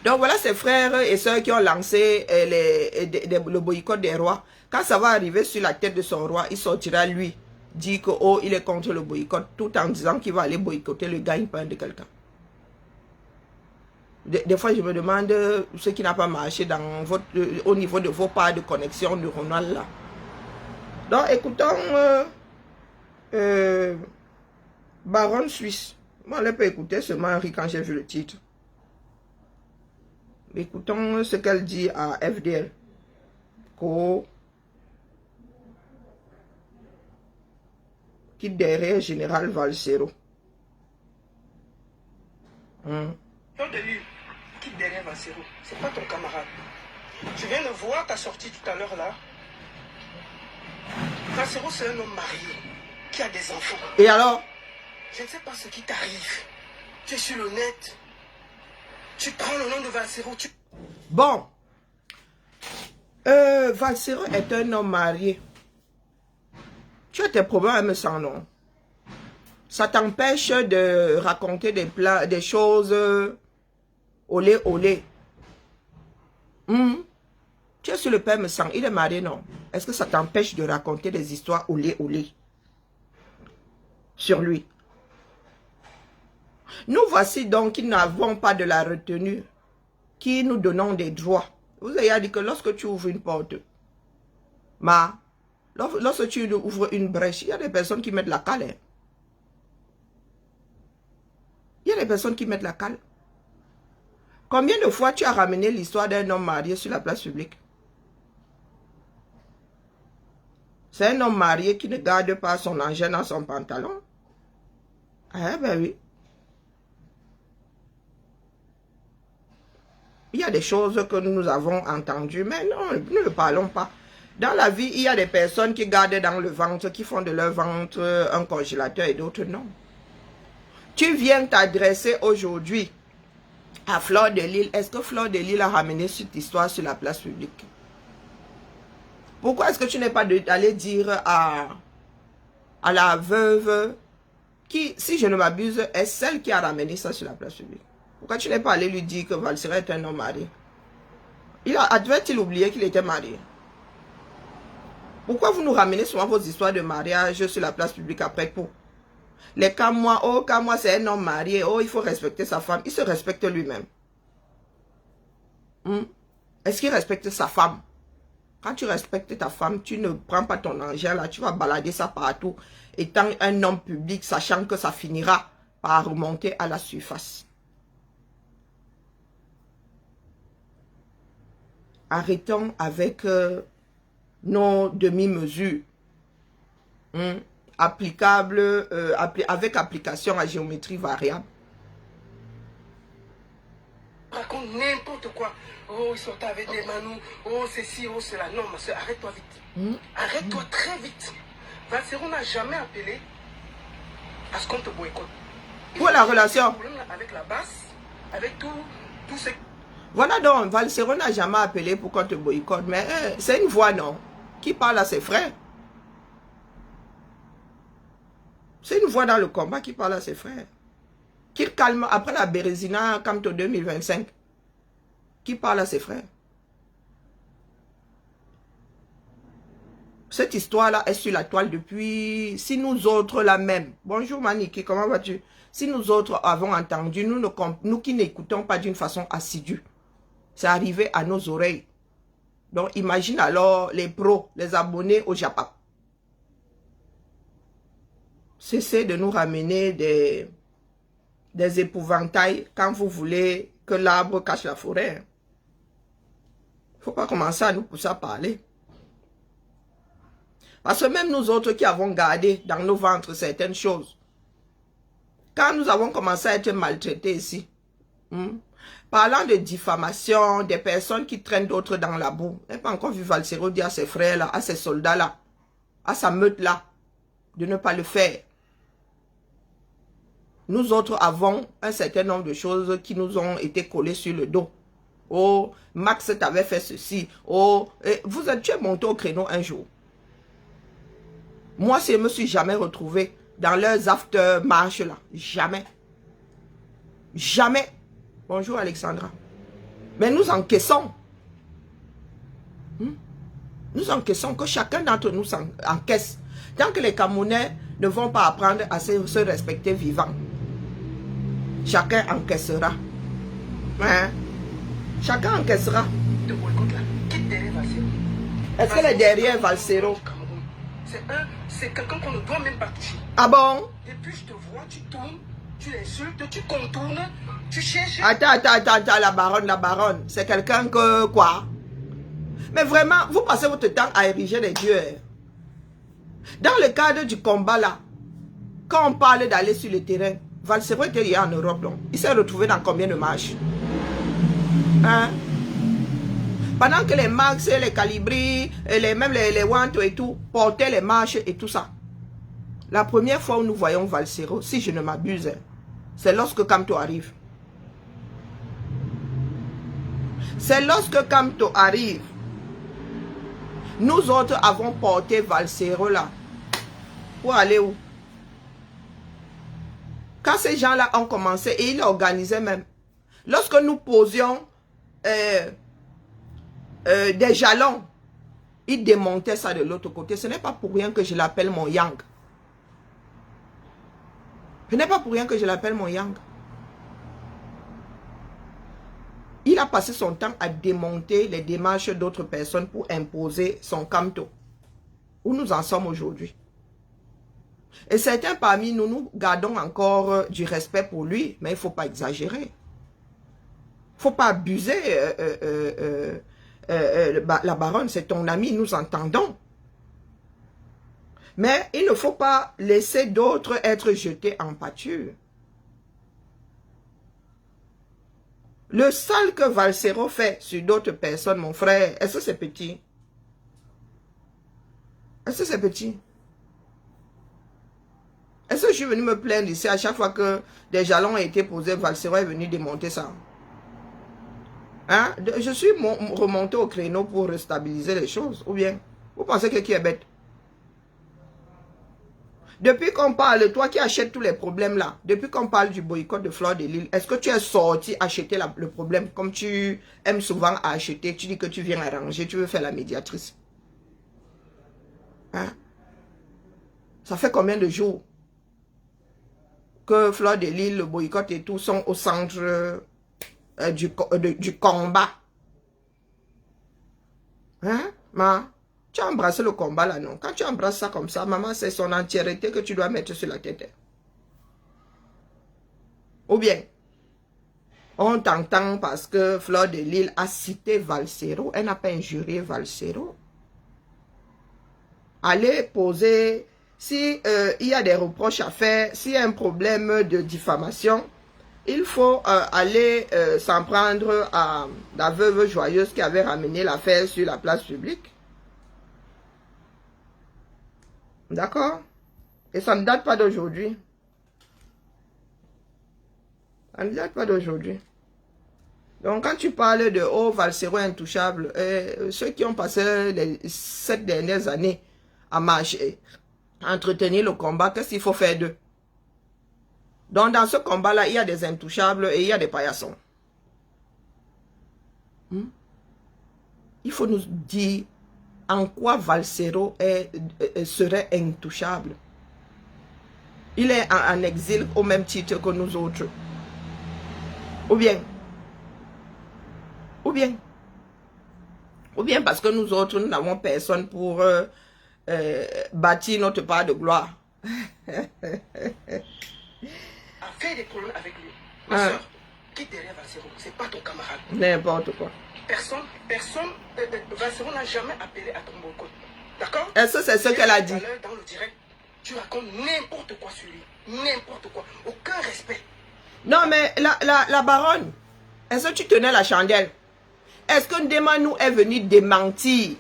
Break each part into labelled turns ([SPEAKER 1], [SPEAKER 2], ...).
[SPEAKER 1] Donc voilà ses frères et sœurs qui ont lancé le boycott des rois. Quand ça va arriver sur la tête de son roi, il sortira lui, dit que oh, il est contre le boycott, tout en disant qu'il va aller boycotter le gagne-pain de quelqu'un. Des fois, je me demande ce qui n'a pas marché dans au niveau de vos parts de connexion neuronale là. Donc écoutons Baronne Suisse. Moi, je n'ai pas écouté seulement Henri quand j'ai vu le titre. Écoutons ce qu'elle dit à FDL. Qui derrière Général Valsero.
[SPEAKER 2] Qui derrière Valsero, c'est pas ton camarade. Je viens de voir ta sortie tout à l'heure là. Valsero, c'est un homme marié qui a des enfants.
[SPEAKER 1] Et alors?
[SPEAKER 2] Je ne sais pas ce qui t'arrive. Tu es sur le net. Tu prends le nom de Valsero.
[SPEAKER 1] Bon. Valsero est un homme marié. Tu as tes problèmes sans nom. Ça t'empêche de raconter des choses olé olé. Tu es sur le père me sang. Il est marié, non? Est-ce que ça t'empêche de raconter des histoires olé olé sur lui? Nous voici donc qui n'avons pas de la retenue, qui nous donnons des droits. Vous avez dit que lorsque tu ouvres une porte, lorsque tu ouvres une brèche, il y a des personnes qui mettent la cale. Il y a des personnes qui mettent la cale. Combien de fois tu as ramené l'histoire d'un homme marié sur la place publique? C'est un homme marié qui ne garde pas son engin dans son pantalon. Ah ben oui. Il y a des choses que nous avons entendues, mais non, nous ne parlons pas. Dans la vie, il y a des personnes qui gardent dans le ventre, qui font de leur ventre un congélateur et d'autres non. Tu viens t'adresser aujourd'hui à Fleur de Lille. Est-ce que Fleur de Lille a ramené cette histoire sur la place publique? Pourquoi est-ce que tu n'es pas allé dire à la veuve qui, si je ne m'abuse, est celle qui a ramené ça sur la place publique? Pourquoi tu n'es pas allé lui dire que Valsero est un homme marié? Devait-il oublier qu'il était marié? Pourquoi vous nous ramenez souvent vos histoires de mariage sur la place publique après coup? Les Kamois, oh Kamois c'est un homme marié, oh il faut respecter sa femme. Il se respecte lui-même. Est-ce qu'il respecte sa femme? Quand tu respectes ta femme, tu ne prends pas ton engin là, tu vas balader ça partout, étant un homme public, sachant que ça finira par remonter à la surface. Arrêtons avec nos demi-mesures applicables avec application à géométrie variable.
[SPEAKER 2] Raconte n'importe quoi. Oh, ils sont avec des manous. Oh, ceci, oh, cela. Non, ma soeur, arrête-toi vite. Arrête-toi très vite. Valsero n'a jamais appelé à ce qu'on te boycotte.
[SPEAKER 1] Pour la relation.
[SPEAKER 2] Avec la basse, avec tout ce...
[SPEAKER 1] Voilà donc, Valsero n'a jamais appelé pour qu'on te boycotte, mais c'est une voix, non? Qui parle à ses frères. C'est une voix dans le combat qui parle à ses frères. Qui calme après la Bérésina Camto 2025. Qui parle à ses frères. Cette histoire-là est sur la toile depuis... Si nous autres la même. Bonjour Maniki, comment vas-tu? Si nous autres avons entendu, nous qui n'écoutons pas d'une façon assidue. C'est arrivé à nos oreilles. Donc imagine alors les pros, les abonnés au Japon. Cessez de nous ramener des épouvantails quand vous voulez que l'arbre cache la forêt. Il ne faut pas commencer à nous pousser à parler. Parce que même nous autres qui avons gardé dans nos ventres certaines choses, quand nous avons commencé à être maltraités ici, parlant de diffamation, des personnes qui traînent d'autres dans la boue, je n'ai pas encore vu Valsero dire à ses frères là, à ses soldats là, à sa meute là, de ne pas le faire. Nous autres avons un certain nombre de choses qui nous ont été collées sur le dos. Oh, Max t'avait fait ceci. Oh, tu es monté au créneau un jour. Moi, je ne me suis jamais retrouvé dans leurs after-marches là. Jamais. Jamais. Bonjour Alexandra. Mais nous encaissons. Nous encaissons, que chacun d'entre nous encaisse. Tant que les Camerounais ne vont pas apprendre à se respecter vivants, chacun encaissera. Hein? Chacun encaissera. Est-ce que les derrière Valsero?
[SPEAKER 2] C'est quelqu'un qu'on ne doit même pas toucher.
[SPEAKER 1] Ah bon?
[SPEAKER 2] Depuis je te vois, tu tournes, tu l'insultes, tu contournes, tu cherches.
[SPEAKER 1] Attends, la baronne. C'est quelqu'un que quoi? Mais vraiment, vous passez votre temps à ériger les dieux. Dans le cadre du combat là, quand on parle d'aller sur le terrain, Valsero était hier en Europe, donc. Il s'est retrouvé dans combien de marches? Hein? Pendant que les Max, les Calibri, même les Wanto et tout, portaient les marches et tout ça. La première fois où nous voyons Valsero, si je ne m'abuse, c'est lorsque Kamto arrive. C'est lorsque Kamto arrive. Nous autres avons porté Valsero là. Pour aller où? Quand ces gens-là ont commencé, et ils organisaient même. Lorsque nous posions des jalons, ils démontaient ça de l'autre côté. Ce n'est pas pour rien que je l'appelle mon yang. Ce n'est pas pour rien que je l'appelle mon yang. Il a passé son temps à démonter les démarches d'autres personnes pour imposer son Kamto. Où nous en sommes aujourd'hui. Et certains parmi nous, nous gardons encore du respect pour lui, mais il ne faut pas exagérer. Il ne faut pas abuser. La baronne, c'est ton ami, nous entendons. Mais il ne faut pas laisser d'autres être jetés en pâture. Le sale que Valsero fait sur d'autres personnes, mon frère, est-ce que c'est petit? Est-ce que c'est petit? Est-ce que je suis venu me plaindre ici à chaque fois que des jalons ont été posés, Valsero est venu démonter ça? Hein? Je suis remonté au créneau pour restabiliser les choses. Ou bien, vous pensez que qui est bête? Depuis qu'on parle, toi qui achètes tous les problèmes là, depuis qu'on parle du boycott de Fleur de Lille, est-ce que tu es sorti acheter le problème comme tu aimes souvent acheter? Tu dis que tu viens arranger, tu veux faire la médiatrice. Hein? Ça fait combien de jours que Fleur de Lille, le boycott et tout sont au centre du combat? Hein, ma? Tu as embrassé le combat là, non? Quand tu embrasses ça comme ça, maman, c'est son entièreté que tu dois mettre sur la tête. Ou bien, on t'entend parce que Fleur de Lille a cité Valsero. Elle n'a pas injurié Valsero. Allez poser, si il y a des reproches à faire, s'il y a un problème de diffamation, il faut aller s'en prendre à la veuve joyeuse qui avait ramené l'affaire sur la place publique. D'accord? Et ça ne date pas d'aujourd'hui. Ça ne date pas d'aujourd'hui. Donc, quand tu parles de « Oh, Valsero intouchable », ceux qui ont passé les 7 dernières années à marcher, à entretenir le combat, qu'est-ce qu'il faut faire d'eux? Donc, dans ce combat-là, il y a des intouchables et il y a des paillassons. Il faut nous dire en quoi Valsero serait intouchable. Il est en exil au même titre que nous autres. Ou bien parce que nous autres, nous n'avons personne pour bâtir notre part de gloire.
[SPEAKER 2] A fait des problèmes avec lui. Ma soeur, qui derrière Valsero, c'est pas ton camarade.
[SPEAKER 1] N'importe quoi.
[SPEAKER 2] Personne, Valsero n'a jamais appelé à ton boycott. D'accord?
[SPEAKER 1] Est-ce que c'est ce qu'elle a dit?
[SPEAKER 2] Dans le direct, tu racontes n'importe quoi sur lui. N'importe quoi. Aucun respect.
[SPEAKER 1] Non, mais la baronne, est-ce que tu tenais la chandelle? Est-ce que Ndema nous est venu démentir?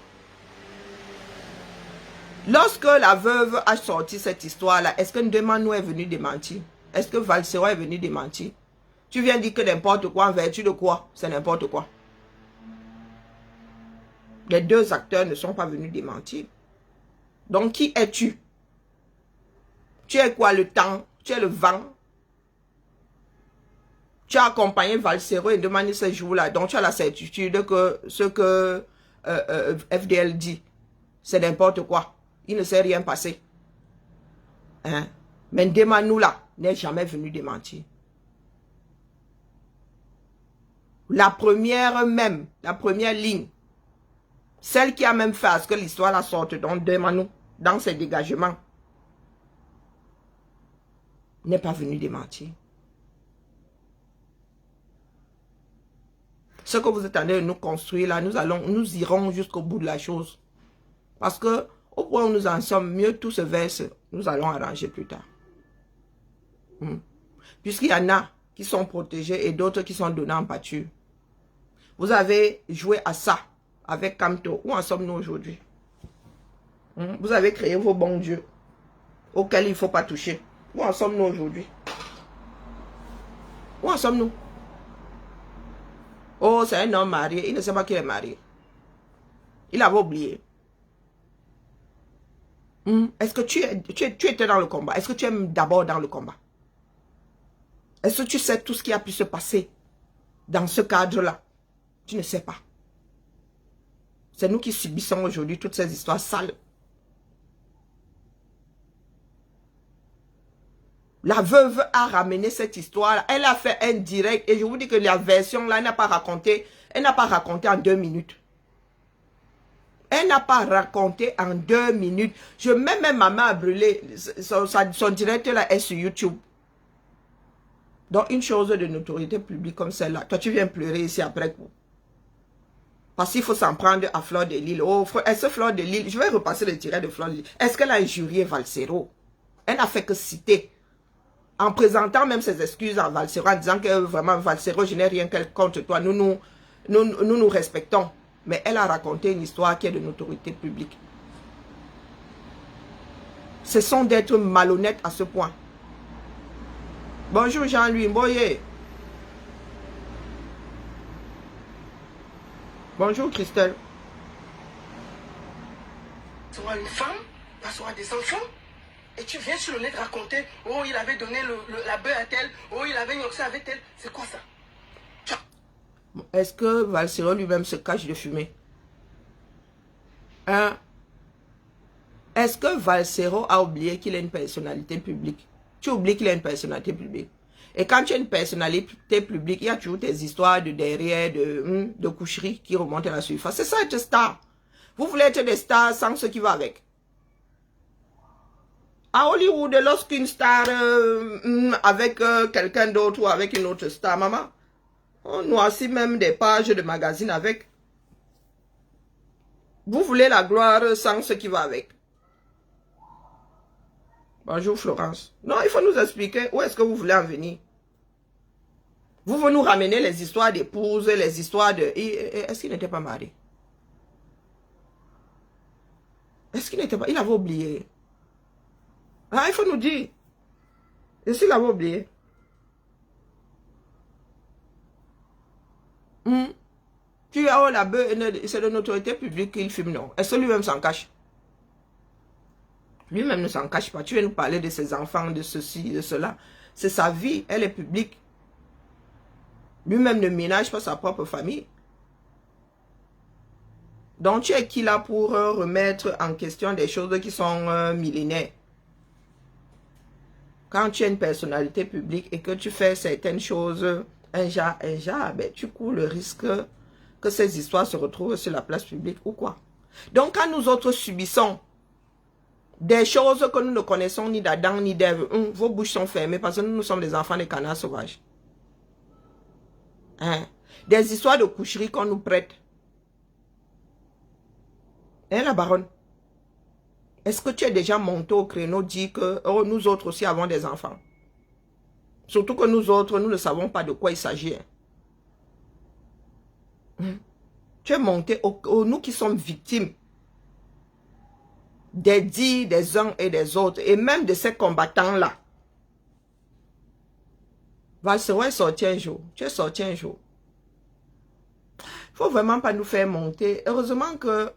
[SPEAKER 1] Lorsque la veuve a sorti cette histoire-là, est-ce que Ndema nous est venu démentir? Est-ce que Valsero est venu démentir? Tu viens dire que n'importe quoi, en vertu de quoi? C'est n'importe quoi. Les deux acteurs ne sont pas venus démentir. Donc, qui es-tu? Tu es quoi, le temps? Tu es le vent? Tu as accompagné Valsero et demandé ces jours-là. Donc, tu as la certitude que ce que FDL dit, c'est n'importe quoi. Il ne s'est rien passé. Hein? Mais Ndemanou là n'est jamais venu démentir. La première ligne, celle qui a même fait à ce que l'histoire la sorte dans Ndemanou, dans ses dégagements, n'est pas venu démentir. Ce que vous êtes en train de nous construire là, nous irons jusqu'au bout de la chose. Parce que au point où nous en sommes, mieux tout se verse, nous allons arranger plus tard. Puisqu'il y en a qui sont protégés et d'autres qui sont donnés en pâture. Vous avez joué à ça avec Kamto. Où en sommes-nous aujourd'hui? Vous avez créé vos bons dieux auxquels il ne faut pas toucher. Où en sommes-nous aujourd'hui? Où en sommes-nous? Oh, c'est un homme marié. Il ne sait pas qu'il est marié. Il avait oublié. Est-ce que tu étais dans le combat? Est-ce que tu es d'abord dans le combat? Est-ce que tu sais tout ce qui a pu se passer dans ce cadre-là? Tu ne sais pas. C'est nous qui subissons aujourd'hui toutes ces histoires sales. La veuve a ramené cette histoire. Elle a fait un direct. Et je vous dis que la version là, elle n'a pas raconté en 2 minutes. Elle n'a pas raconté en 2 minutes. Je mets même ma main à brûler. Son direct là est sur YouTube. Donc une chose de notoriété publique comme celle-là. Toi tu viens pleurer ici après coup. Parce qu'il faut s'en prendre à Fleur de Lille. Oh, est-ce Fleur de Lille? Je vais repasser le direct de Fleur de Lille. Est-ce qu'elle a injurié Valsero? Elle n'a fait que citer. En présentant même ses excuses à Valsero, en disant que vraiment Valsero, je n'ai rien contre toi, nous respectons. Mais elle a raconté une histoire qui est de notoriété publique. Ce sont d'être malhonnêtes à ce point. Bonjour Jean-Louis Mboye. Bonjour Christelle.
[SPEAKER 2] Tu auras une femme, tu auras des enfants. Et tu viens sur le net raconter, oh, il avait donné la bœuf à tel, oh, il avait yoxé avec tel. C'est quoi ça?
[SPEAKER 1] Est-ce que Valsero lui-même se cache de fumer? Hein? Est-ce que Valsero a oublié qu'il a une personnalité publique? Tu oublies qu'il a une personnalité publique. Et quand tu as une personnalité publique, il y a toujours tes histoires de derrière, de coucherie qui remontent à la surface. C'est ça être star. Vous voulez être des stars sans ce qui va avec. À Hollywood, lorsqu'une star avec quelqu'un d'autre ou avec une autre star, maman, on noircit même des pages de magazines avec. Vous voulez la gloire sans ce qui va avec. Bonjour Florence. Non, il faut nous expliquer où est-ce que vous voulez en venir. Vous voulez nous ramener les histoires d'épouses, les histoires de... Est-ce qu'il n'était pas marié? Est-ce qu'il n'était pas... Il avait oublié. Ah, il faut nous dire. Est-ce qu'il avait oublié? Tu as la bœuf, c'est de notoriété publique qu'il filme, non? Est-ce que lui-même s'en cache? Lui-même ne s'en cache pas. Tu viens nous parler de ses enfants, de ceci, de cela. C'est sa vie, elle est publique. Lui-même ne ménage pas sa propre famille. Donc tu es qui là pour remettre en question des choses qui sont millénaires? Quand tu es une personnalité publique et que tu fais certaines choses, un genre, ben, tu cours le risque que ces histoires se retrouvent sur la place publique ou quoi. Donc quand nous autres subissons des choses que nous ne connaissons ni d'Adam ni d'Ève, vos bouches sont fermées parce que nous sommes des enfants des canards sauvages. Hein? Des histoires de coucherie qu'on nous prête. Hein, la baronne? Est-ce que tu es déjà monté au créneau, dit que oh, nous autres aussi avons des enfants? Surtout que nous autres, nous ne savons pas de quoi il s'agit. Tu es monté nous qui sommes victimes des dits des uns et des autres, et même de ces combattants-là. Valsero est sorti un jour. Tu es sorti un jour. Il ne faut vraiment pas nous faire monter. Heureusement que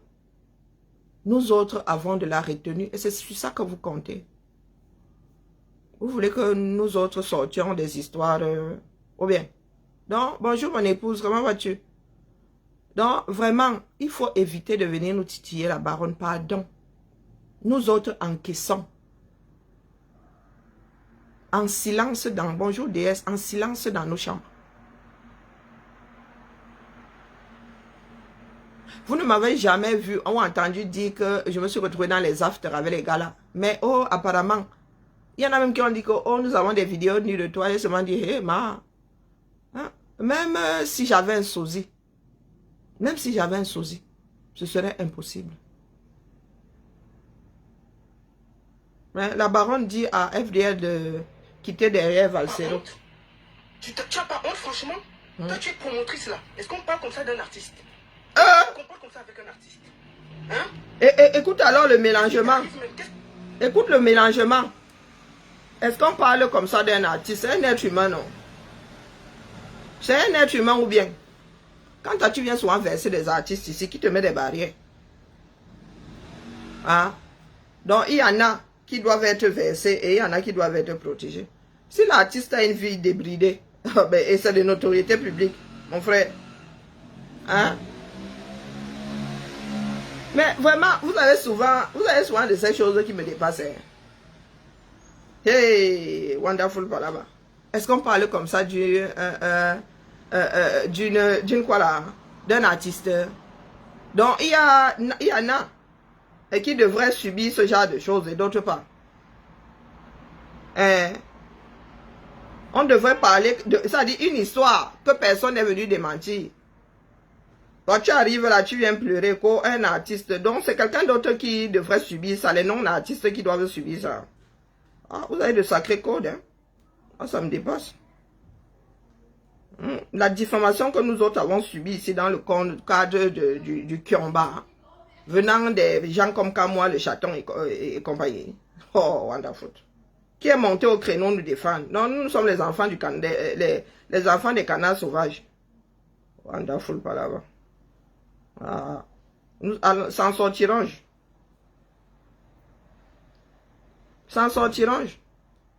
[SPEAKER 1] nous autres avons de la retenue, et c'est sur ça que vous comptez. Vous voulez que nous autres sortions des histoires, ou bien Donc, bonjour mon épouse, comment vas-tu? Donc, vraiment, il faut éviter de venir nous titiller la baronne, pardon. Nous autres encaissons. En silence dans, bonjour déesse, en silence dans nos chambres. Vous ne m'avez jamais vu ou entendu dire que je me suis retrouvée dans les afters avec les gars là. Mais oh, apparemment, il y en a même qui ont dit que oh, nous avons des vidéos nues de toi. Et se m'ont dit, hé, ma. Hein? Même si j'avais un sosie, ce serait impossible. Mais la baronne dit à FDL de quitter derrière Valsero.
[SPEAKER 2] Tu n'as pas honte, franchement? Toi, tu es promotrice là. Est-ce qu'on parle comme ça d'un artiste? On parle comme ça avec un artiste. Hein?
[SPEAKER 1] Écoute alors le mélangement. Écoute le mélangement. Est-ce qu'on parle comme ça d'un artiste? C'est un être humain, non? C'est un être humain ou bien? Quand toi, tu viens souvent verser des artistes ici qui te met des barrières. Hein? Donc, il y en a qui doivent être versés et il y en a qui doivent être protégés. Si l'artiste a une vie débridée, et c'est de notoriété publique, mon frère, hein? Mais vraiment, vous avez souvent de ces choses qui me dépassent. Hey, wonderful Palaba. Est-ce qu'on parle comme ça d'une quoi là? D'un artiste? Donc, il y en a qui devraient subir ce genre de choses et d'autres pas. On devrait parler de, ça dit une histoire que personne n'est venu démentir. Quand tu arrives là, tu viens pleurer comme un artiste. Donc, c'est quelqu'un d'autre qui devrait subir ça. Les non-artistes qui doivent subir ça. Ah, vous avez de sacrés codes, hein? Ah, ça me dépasse. La diffamation que nous autres avons subie ici dans le cadre du Kiomba, hein, venant des gens comme Kamoa, le chaton et compagnie. Oh, wonderful. Qui est monté au créneau nous défendre. Non, nous sommes les enfants du les enfants des canards sauvages. Wonderful, par là-bas. Ah, nous s'en sortirons. S'en sortirons.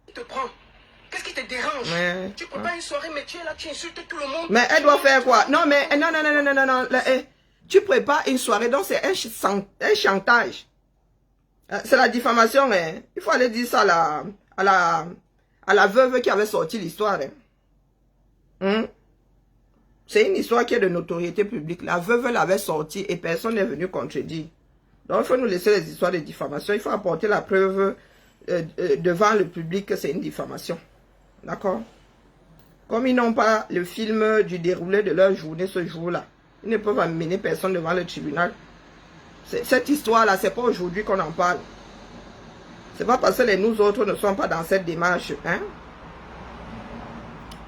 [SPEAKER 2] Il te prend. Qu'est-ce qui te dérange?
[SPEAKER 1] Mais,
[SPEAKER 2] tu prépares une soirée, mais tu es là, tu insultes tout le monde.
[SPEAKER 1] Mais elle doit faire quoi? Non, mais non. Tu prépares une soirée, donc c'est un chantage. C'est la diffamation, hein. Il faut aller dire ça à la veuve qui avait sorti l'histoire. Hein. C'est une histoire qui est de notoriété publique. La veuve l'avait sortie et personne n'est venu contredire. Donc il faut nous laisser les histoires de diffamation. Il faut apporter la preuve devant le public que c'est une diffamation. D'accord? Comme ils n'ont pas le film du déroulé de leur journée ce jour-là, ils ne peuvent amener personne devant le tribunal. Cette histoire-là, c'est pas aujourd'hui qu'on en parle. C'est pas parce que nous autres ne sommes pas dans cette démarche. Hein?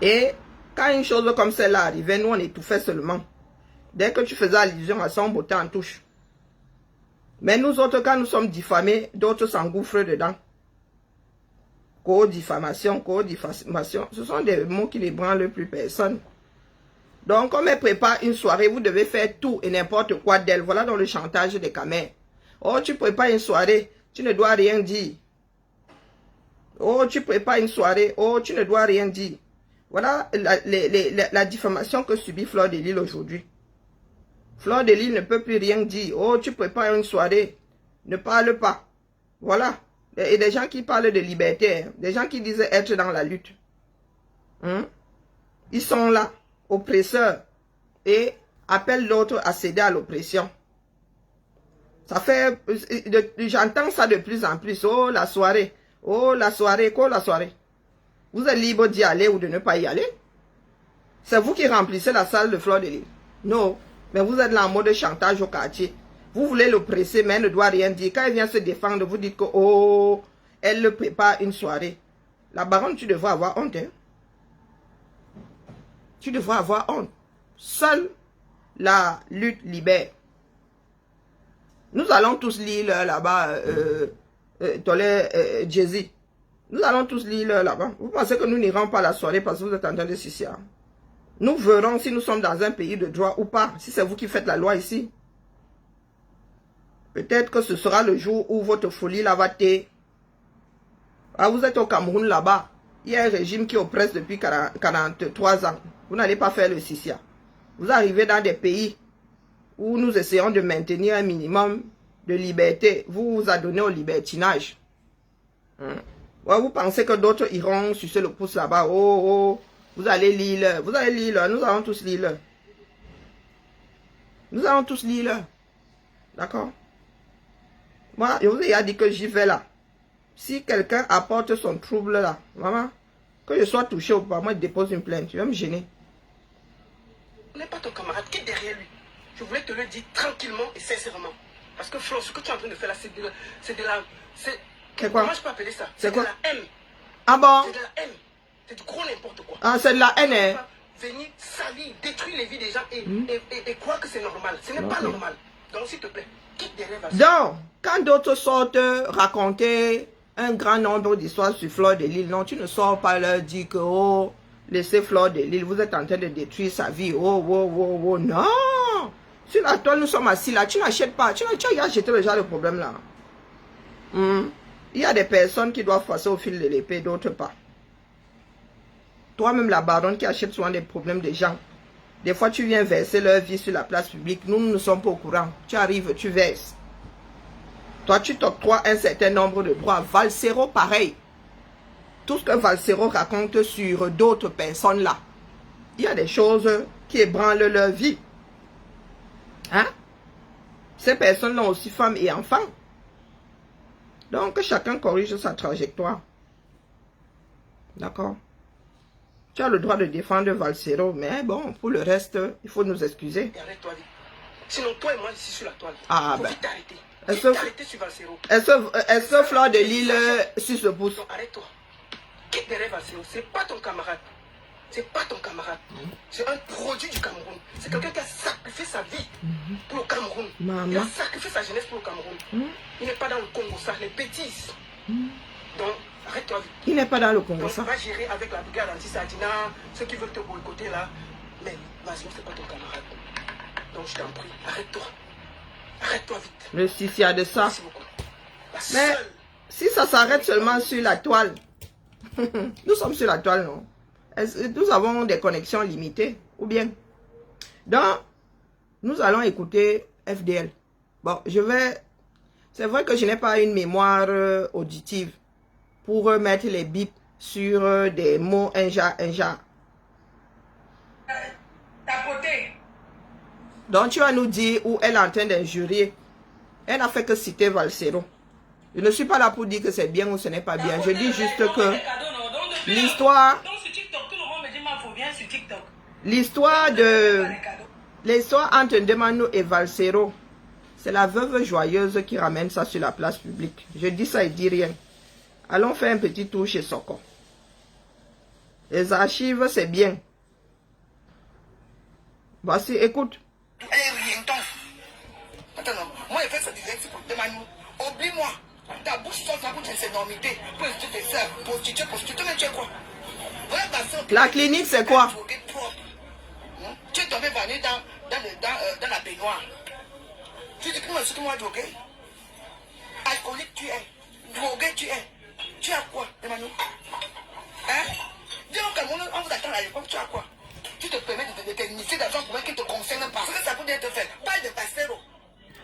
[SPEAKER 1] Et quand une chose comme celle-là arrivait, nous on étouffait seulement. Dès que tu faisais allusion à son beauté en touche. Mais nous autres, quand nous sommes diffamés, d'autres s'engouffrent dedans. Co-diffamation, ce sont des mots qui ne branlent plus personne. Donc, comme elle prépare une soirée, vous devez faire tout et n'importe quoi d'elle. Voilà dans le chantage des camères. Oh, tu prépares une soirée, tu ne dois rien dire. Oh, tu prépares une soirée, oh, tu ne dois rien dire. Voilà la diffamation que subit Fleur de Lys aujourd'hui. Fleur de Lys ne peut plus rien dire. Oh, tu prépares une soirée, ne parle pas. Voilà. Et des gens qui parlent de liberté, hein, des gens qui disent être dans la lutte. Hein? Ils sont là, oppresseurs, et appellent l'autre à céder à l'oppression. Ça fait, j'entends ça de plus en plus. Oh, la soirée, quoi la soirée? Vous êtes libre d'y aller ou de ne pas y aller. C'est vous qui remplissez la salle de Fleur de Lys. Non, mais vous êtes là en mode chantage au quartier. Vous voulez l'oppresser, mais elle ne doit rien dire. Quand elle vient se défendre, vous dites que, oh, elle le prépare une soirée. La baronne, tu devrais avoir honte. Hein? Tu devrais avoir honte. Seule la lutte libère. Nous allons tous lire là-bas, Jay-Z. Nous allons tous lire là-bas. Vous pensez que nous n'irons pas à la soirée parce que vous êtes en train de s'y. Nous verrons si nous sommes dans un pays de droit ou pas. Si c'est vous qui faites la loi ici. Peut-être que ce sera le jour où votre folie là va te... Ah, vous êtes au Cameroun là-bas. Il y a un régime qui oppresse depuis 43 ans. Vous n'allez pas faire le Sissia. Vous arrivez dans des pays où nous essayons de maintenir un minimum de liberté. Vous vous adonnez au libertinage. Ouais, vous pensez que d'autres iront sucer le pouce là-bas. Oh, oh, vous allez lire. Vous allez lire. Nous allons tous lire. Nous allons tous lire. D'accord? Moi, je vous ai déjà dit que j'y vais là. Si quelqu'un apporte son trouble là, maman, que je sois touché ou pas, moi je dépose une plainte. Tu vas me gêner.
[SPEAKER 2] Ce n'est pas ton camarade, quitte derrière lui. Je voulais te le dire tranquillement et sincèrement. Parce que Flo, ce que tu es en train de faire là, c'est de la...
[SPEAKER 1] C'est quoi?
[SPEAKER 2] Comment je peux appeler ça?
[SPEAKER 1] C'est quoi?
[SPEAKER 2] De la haine.
[SPEAKER 1] Ah bon?
[SPEAKER 2] C'est de la haine. C'est du gros n'importe quoi.
[SPEAKER 1] Ah, c'est de la haine, hein?
[SPEAKER 2] Venir salir, détruire les vies des gens et croire que c'est normal. Ce n'est pas normal. Donc, s'il te plaît, quitte derrière.
[SPEAKER 1] Donc, quand d'autres sortent raconter un grand nombre d'histoires sur Fleur de Lille, non, tu ne sors pas leur dire que, oh, laissez Fleur de Lille, vous êtes en train de détruire sa vie. Oh, oh, oh, oh, non! Sur la toile, nous sommes assis là, tu n'achètes pas. Tu as acheté le genre de problème là. Il y a des personnes qui doivent passer au fil de l'épée, d'autres pas. Toi-même, la baronne qui achète souvent des problèmes des gens. Des fois, tu viens verser leur vie sur la place publique. Nous ne sommes pas au courant. Tu arrives, tu verses. Toi, tu t'octroies un certain nombre de droits. Valsero, pareil. Tout ce que Valsero raconte sur d'autres personnes là. Il y a des choses qui ébranlent leur vie. Hein? Ces personnes-là ont aussi femmes et enfants. Donc, chacun corrige sa trajectoire. D'accord? Tu as le droit de défendre Valsero, mais bon, pour le reste, il faut nous excuser.
[SPEAKER 2] Arrête-toi vite. Sinon, toi et moi, ici sur la toile,
[SPEAKER 1] ah,
[SPEAKER 2] faut
[SPEAKER 1] ben.
[SPEAKER 2] vite t'arrêter.
[SPEAKER 1] Est-ce
[SPEAKER 2] sur Valsero.
[SPEAKER 1] Est-ce que Fleur de Lille suce le pouce?
[SPEAKER 2] Arrête-toi. Quitte derrière Valsero. C'est pas ton camarade. C'est pas ton camarade. C'est un produit du Cameroun. C'est quelqu'un qui a sacrifié sa vie pour le Cameroun. Il a sacrifié sa jeunesse pour le Cameroun. Il n'est pas dans le Congo, ça, les bêtises. Donc, arrête-toi vite.
[SPEAKER 1] Il n'est pas dans le Congo,
[SPEAKER 2] donc,
[SPEAKER 1] ça.
[SPEAKER 2] On va gérer avec la brigade anti-Sardina, ceux qui veulent te boycotter là. Mais Valsero, c'est pas ton camarade. Donc, je t'en prie, arrête-toi. Arrête-toi vite.
[SPEAKER 1] Le Sissia de ça.
[SPEAKER 2] Merci beaucoup.
[SPEAKER 1] Mais si ça s'arrête seulement sur la toile, nous sommes sur la toile, non? Nous avons des connexions limitées, ou bien? Donc, nous allons écouter FDL. Bon, je vais... C'est vrai que je n'ai pas une mémoire auditive pour mettre les bips sur des mots un genre.
[SPEAKER 2] Tapoter.
[SPEAKER 1] Donc, tu vas nous dire où elle est en train d'injurier. Elle n'a fait que citer Valsero. Je ne suis pas là pour dire que c'est bien ou ce n'est pas bien. Je dis juste que l'histoire... L'histoire entre Ndemano et Valsero, c'est la veuve joyeuse qui ramène ça sur la place publique. Je dis ça et dis rien. Allons faire un petit tour chez Soko. Les archives, c'est bien. Voici, écoute.
[SPEAKER 2] Attends, non. Moi, je fais ça direct pour Ndemano. Oublie-moi. Ta bouche sort sa bouche de ses énormités. Prostituée, ça, prostituée, mais tu es quoi?
[SPEAKER 1] La clinique, c'est quoi?
[SPEAKER 2] Tu es tombé vanné dans la baignoire. Tu dis que moi, c'est moi drogué. Alcoolique, tu es. Drogué, tu es. Tu as quoi, Emmanuel? Hein? Dis-moi qu'à mon on vous attend à l'époque, tu as quoi? Tu te permets de t'initier d'argent pour un qui ne te concerne pas. Ce que ça peut bien te faire. Parle de Valsero.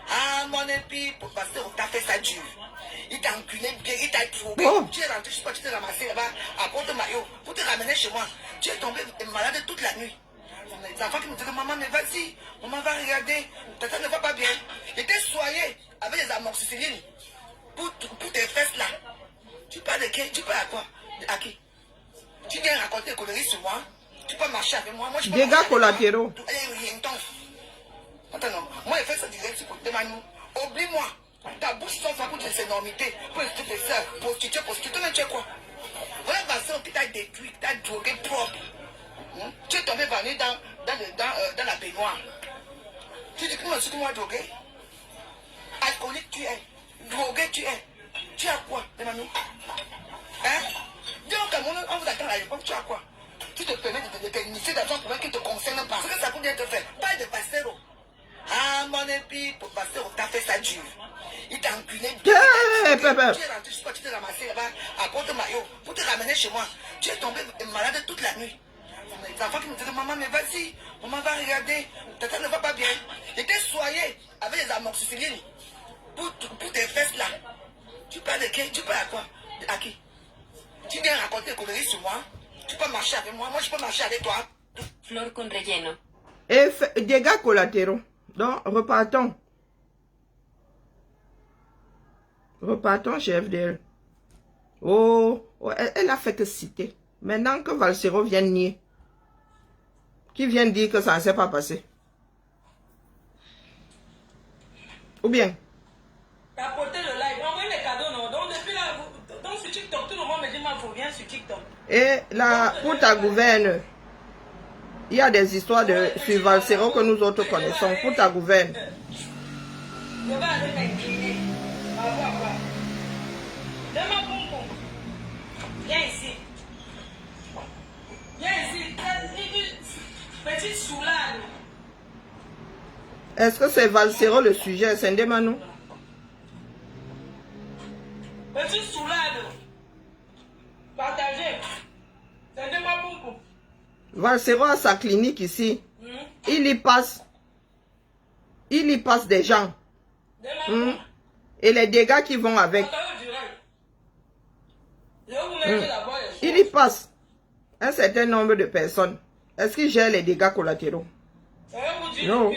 [SPEAKER 2] Ah, mon épi, pour Valsero, t'as fait ça dur. Il t'a enculé bien, il t'a drogué.
[SPEAKER 1] Oh.
[SPEAKER 2] Tu es rentré, je sais pas, tu t'es ramassé là-bas à Port-de-Maillot pour te ramener chez moi. Tu es tombé malade toute la nuit. Les enfants qui me disent, maman, mais vas-y, maman va regarder, tata ne va pas bien. J'étais soigné avec des amoxicilline pour tes fesses là. Tu parles de qui? Tu parles à quoi? À qui? Tu viens raconter des conneries sur moi? Tu peux marcher avec moi? Moi je peux
[SPEAKER 1] Dégâts
[SPEAKER 2] marcher
[SPEAKER 1] collatéraux.
[SPEAKER 2] Attends, non. Moi je fais ça direct pour Ndemano. Oublie-moi. Ta bouche sort sa bouche de ses énormités. Prostituée, ça, prostituée, mais tu es quoi? Voilà Valsero qui t'a détruit, qui t'a drogué propre. Tu es tombé vanné dans la baignoire. Tu dis que moi, c'est moi drogué. Alcoolique, tu es. Drogué, tu es. Tu as quoi, Emmanuel? Hein? Dis-moi qu'à mon on vous attend à l'époque, tu as quoi? Tu te permets de t'initier d'argent pour un qui ne te concerne pas. Ce que ça peut bien te faire. Parle de Valsero. Ah, mon épi, pour Valsero, t'as fait ça dur. Il t'a enculé. Tu es rentré, je sais pas, tu t'es ramassé là-bas à Port-de-Maillot pour te ramener chez moi. Tu es tombé malade toute la nuit. Les enfants qui me disaient, maman, mais vas-y, maman va regarder, tata ne va pas bien. J'étais soigné avec les amoxicilline pour tes fesses là. Tu parles de qui? Tu parles à quoi? À qui? Tu viens raconter des conneries sur moi? Tu peux marcher avec moi? Moi, je peux marcher avec toi.
[SPEAKER 3] Flor con relleno.
[SPEAKER 1] Et dégâts collatéraux. Donc, repartons. Repartons chez FDL. Oh, elle a fait que citer. Maintenant que Valsero vient nier. Qui vient dire que ça ne s'est pas passé. Ou bien?
[SPEAKER 4] T'as porté le live, envoyez les cadeaux, non? Donc depuis là, donc sur TikTok, tout le monde me dit, il faut bien sur TikTok.
[SPEAKER 1] Et là, pour ta gouverne, il y a des histoires de sur Valsero que nous autres connaissons. Pour ta gouverne.
[SPEAKER 4] Je vais aller m'incliner. On va voir quoi. Donne-moi pompon. Viens ici. Viens ici. Petite soulade.
[SPEAKER 1] Est-ce que c'est Valsero le sujet? C'est Ndemanou?
[SPEAKER 4] Petite soulade. Partagez. C'est de ma pompon.
[SPEAKER 1] Valsero a sa clinique ici. Il y passe. Il y passe des gens. Et les dégâts qui vont avec. Il y passe un certain nombre de personnes. Est-ce qu'il gère les dégâts collatéraux? Non.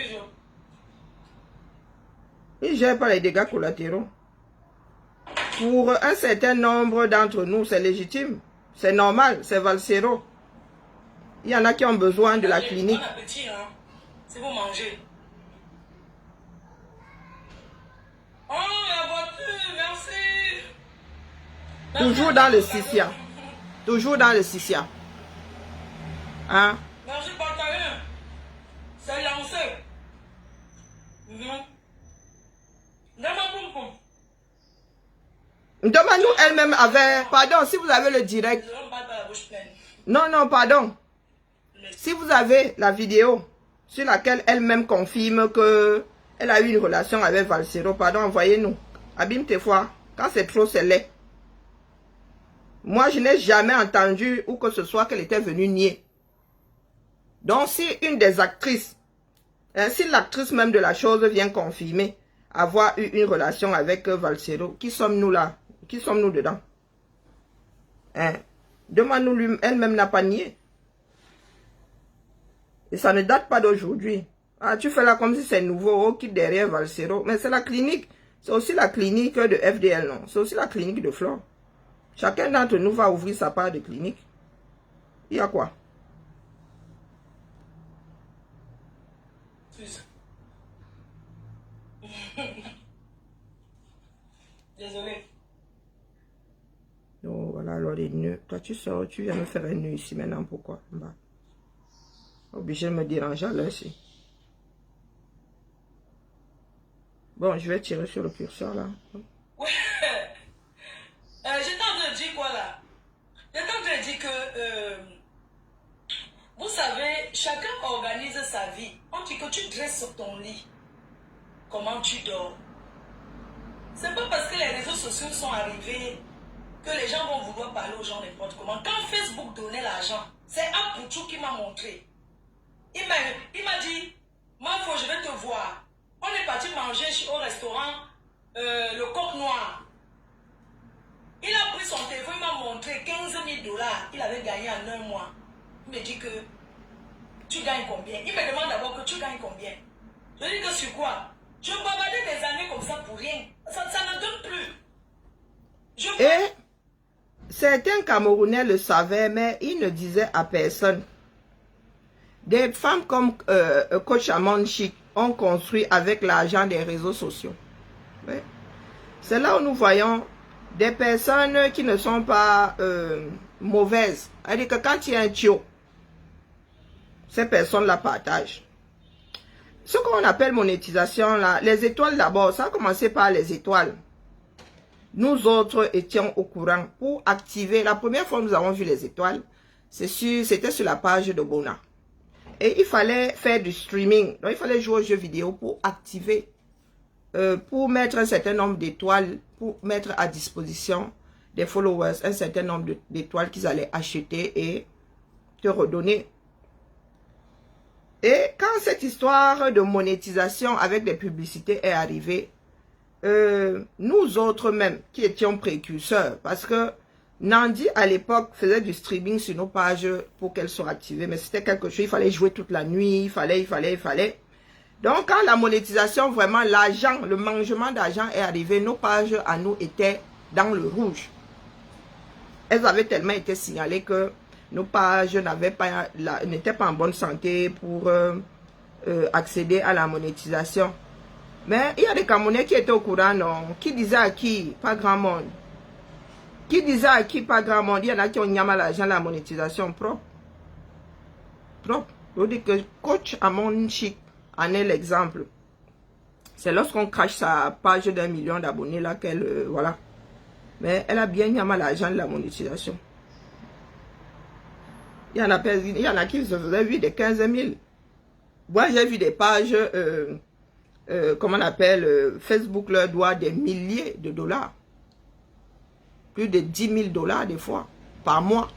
[SPEAKER 1] Il ne gère pas les dégâts collatéraux. Pour un certain nombre d'entre nous, c'est légitime. C'est normal, c'est Valsero. Il y en a qui ont besoin de la clinique.
[SPEAKER 4] Bon appétit, hein, si vous mangez. Oh, la voiture, merci.
[SPEAKER 1] Toujours dans le Sissia. Toujours dans le Sissia. Hein?
[SPEAKER 4] Merci, bataillon. C'est lancé. Donne-moi pompon.
[SPEAKER 1] Demande-nous elle-même avait... Pardon, si vous avez le direct.
[SPEAKER 4] Je ne parle pas la bouche pleine.
[SPEAKER 1] Non, non, pardon. Si vous avez la vidéo sur laquelle elle-même confirme que elle a eu une relation avec Valsero, pardon, envoyez-nous. Abîme tes fois. Quand c'est trop, c'est laid. Moi, je n'ai jamais entendu ou que ce soit qu'elle était venue nier. Donc, si une des actrices, si l'actrice même de la chose vient confirmer avoir eu une relation avec Valsero, qui sommes-nous là? Qui sommes-nous dedans? Hein? Demande-nous, elle-même n'a pas nié. Et ça ne date pas d'aujourd'hui. Ah, tu fais là comme si c'est nouveau, oh, qui derrière Valsero. Mais c'est la clinique. C'est aussi la clinique de FDL, non? C'est aussi la clinique de Flore. Chacun d'entre nous va ouvrir sa part de clinique. Il y a quoi?
[SPEAKER 4] Désolé.
[SPEAKER 1] Donc voilà, alors les nœuds. Toi, tu sors, tu viens me faire un nœud ici maintenant. Pourquoi? Bah. Obligé de me déranger à l'heure ci. Bon, je vais tirer sur le curseur là.
[SPEAKER 4] Ouais. J'étais en train de dire quoi là? J'étais en train de dire que, vous savez, chacun organise sa vie. On dit que tu dresses sur ton lit. Comment tu dors? C'est pas parce que les réseaux sociaux sont arrivés que les gens vont vouloir parler aux gens n'importe comment. Quand Facebook donnait l'argent, c'est Apouchou qui m'a montré. Il m'a dit, Mafo, je vais te voir. On est parti manger au restaurant le Coq Noir. Il a pris son téléphone, il m'a montré 15 000 $. Il avait gagné en un mois. Il me dit que tu gagnes combien? Il me demande d'abord que tu gagnes combien? Je dis que sur quoi? Je bavardais des années comme ça pour rien. Ça ne donne plus.
[SPEAKER 1] Et certains Camerounais le savaient, mais ils ne disaient à personne. Des femmes comme Coach Amon Chic ont construit avec l'argent des réseaux sociaux. Oui. C'est là où nous voyons des personnes qui ne sont pas mauvaises. C'est-à-dire que quand il y a un tuyau, ces personnes la partagent. Ce qu'on appelle monétisation, là, les étoiles d'abord, ça a commencé par les étoiles. Nous autres étions au courant pour activer. La première fois que nous avons vu les étoiles, c'était sur la page de Bona. Et il fallait faire du streaming. Donc, il fallait jouer aux jeux vidéo pour activer, pour mettre un certain nombre d'étoiles, pour mettre à disposition des followers, un certain nombre d'étoiles qu'ils allaient acheter et te redonner. Et quand cette histoire de monétisation avec des publicités est arrivée, nous autres même qui étions précurseurs, parce que Nandi à l'époque faisait du streaming sur nos pages pour qu'elles soient activées, mais c'était quelque chose, il fallait jouer toute la nuit, il fallait. Donc quand la monétisation, vraiment l'argent, le mangement d'argent est arrivé, nos pages à nous étaient dans le rouge. Elles avaient tellement été signalées que nos pages n'étaient pas en bonne santé pour accéder à la monétisation. Mais il y a des Camerounais qui étaient au courant, non? Qui disaient à qui? Pas grand monde. Qui disait à qui? Pas grand monde. Il y en a qui ont niamé l'argent, la monétisation propre. Propre. Je dis que coach Amon Chic en est l'exemple. C'est lorsqu'on crache sa page d'1 million d'abonnés là qu'elle... voilà. Mais elle a bien niamé l'argent de la monétisation. Il y en a qui se faisaient vu des 15 000. Moi, j'ai vu des pages... comment on appelle, Facebook leur doit des milliers de dollars. Plus de 10 000 dollars des fois, par mois.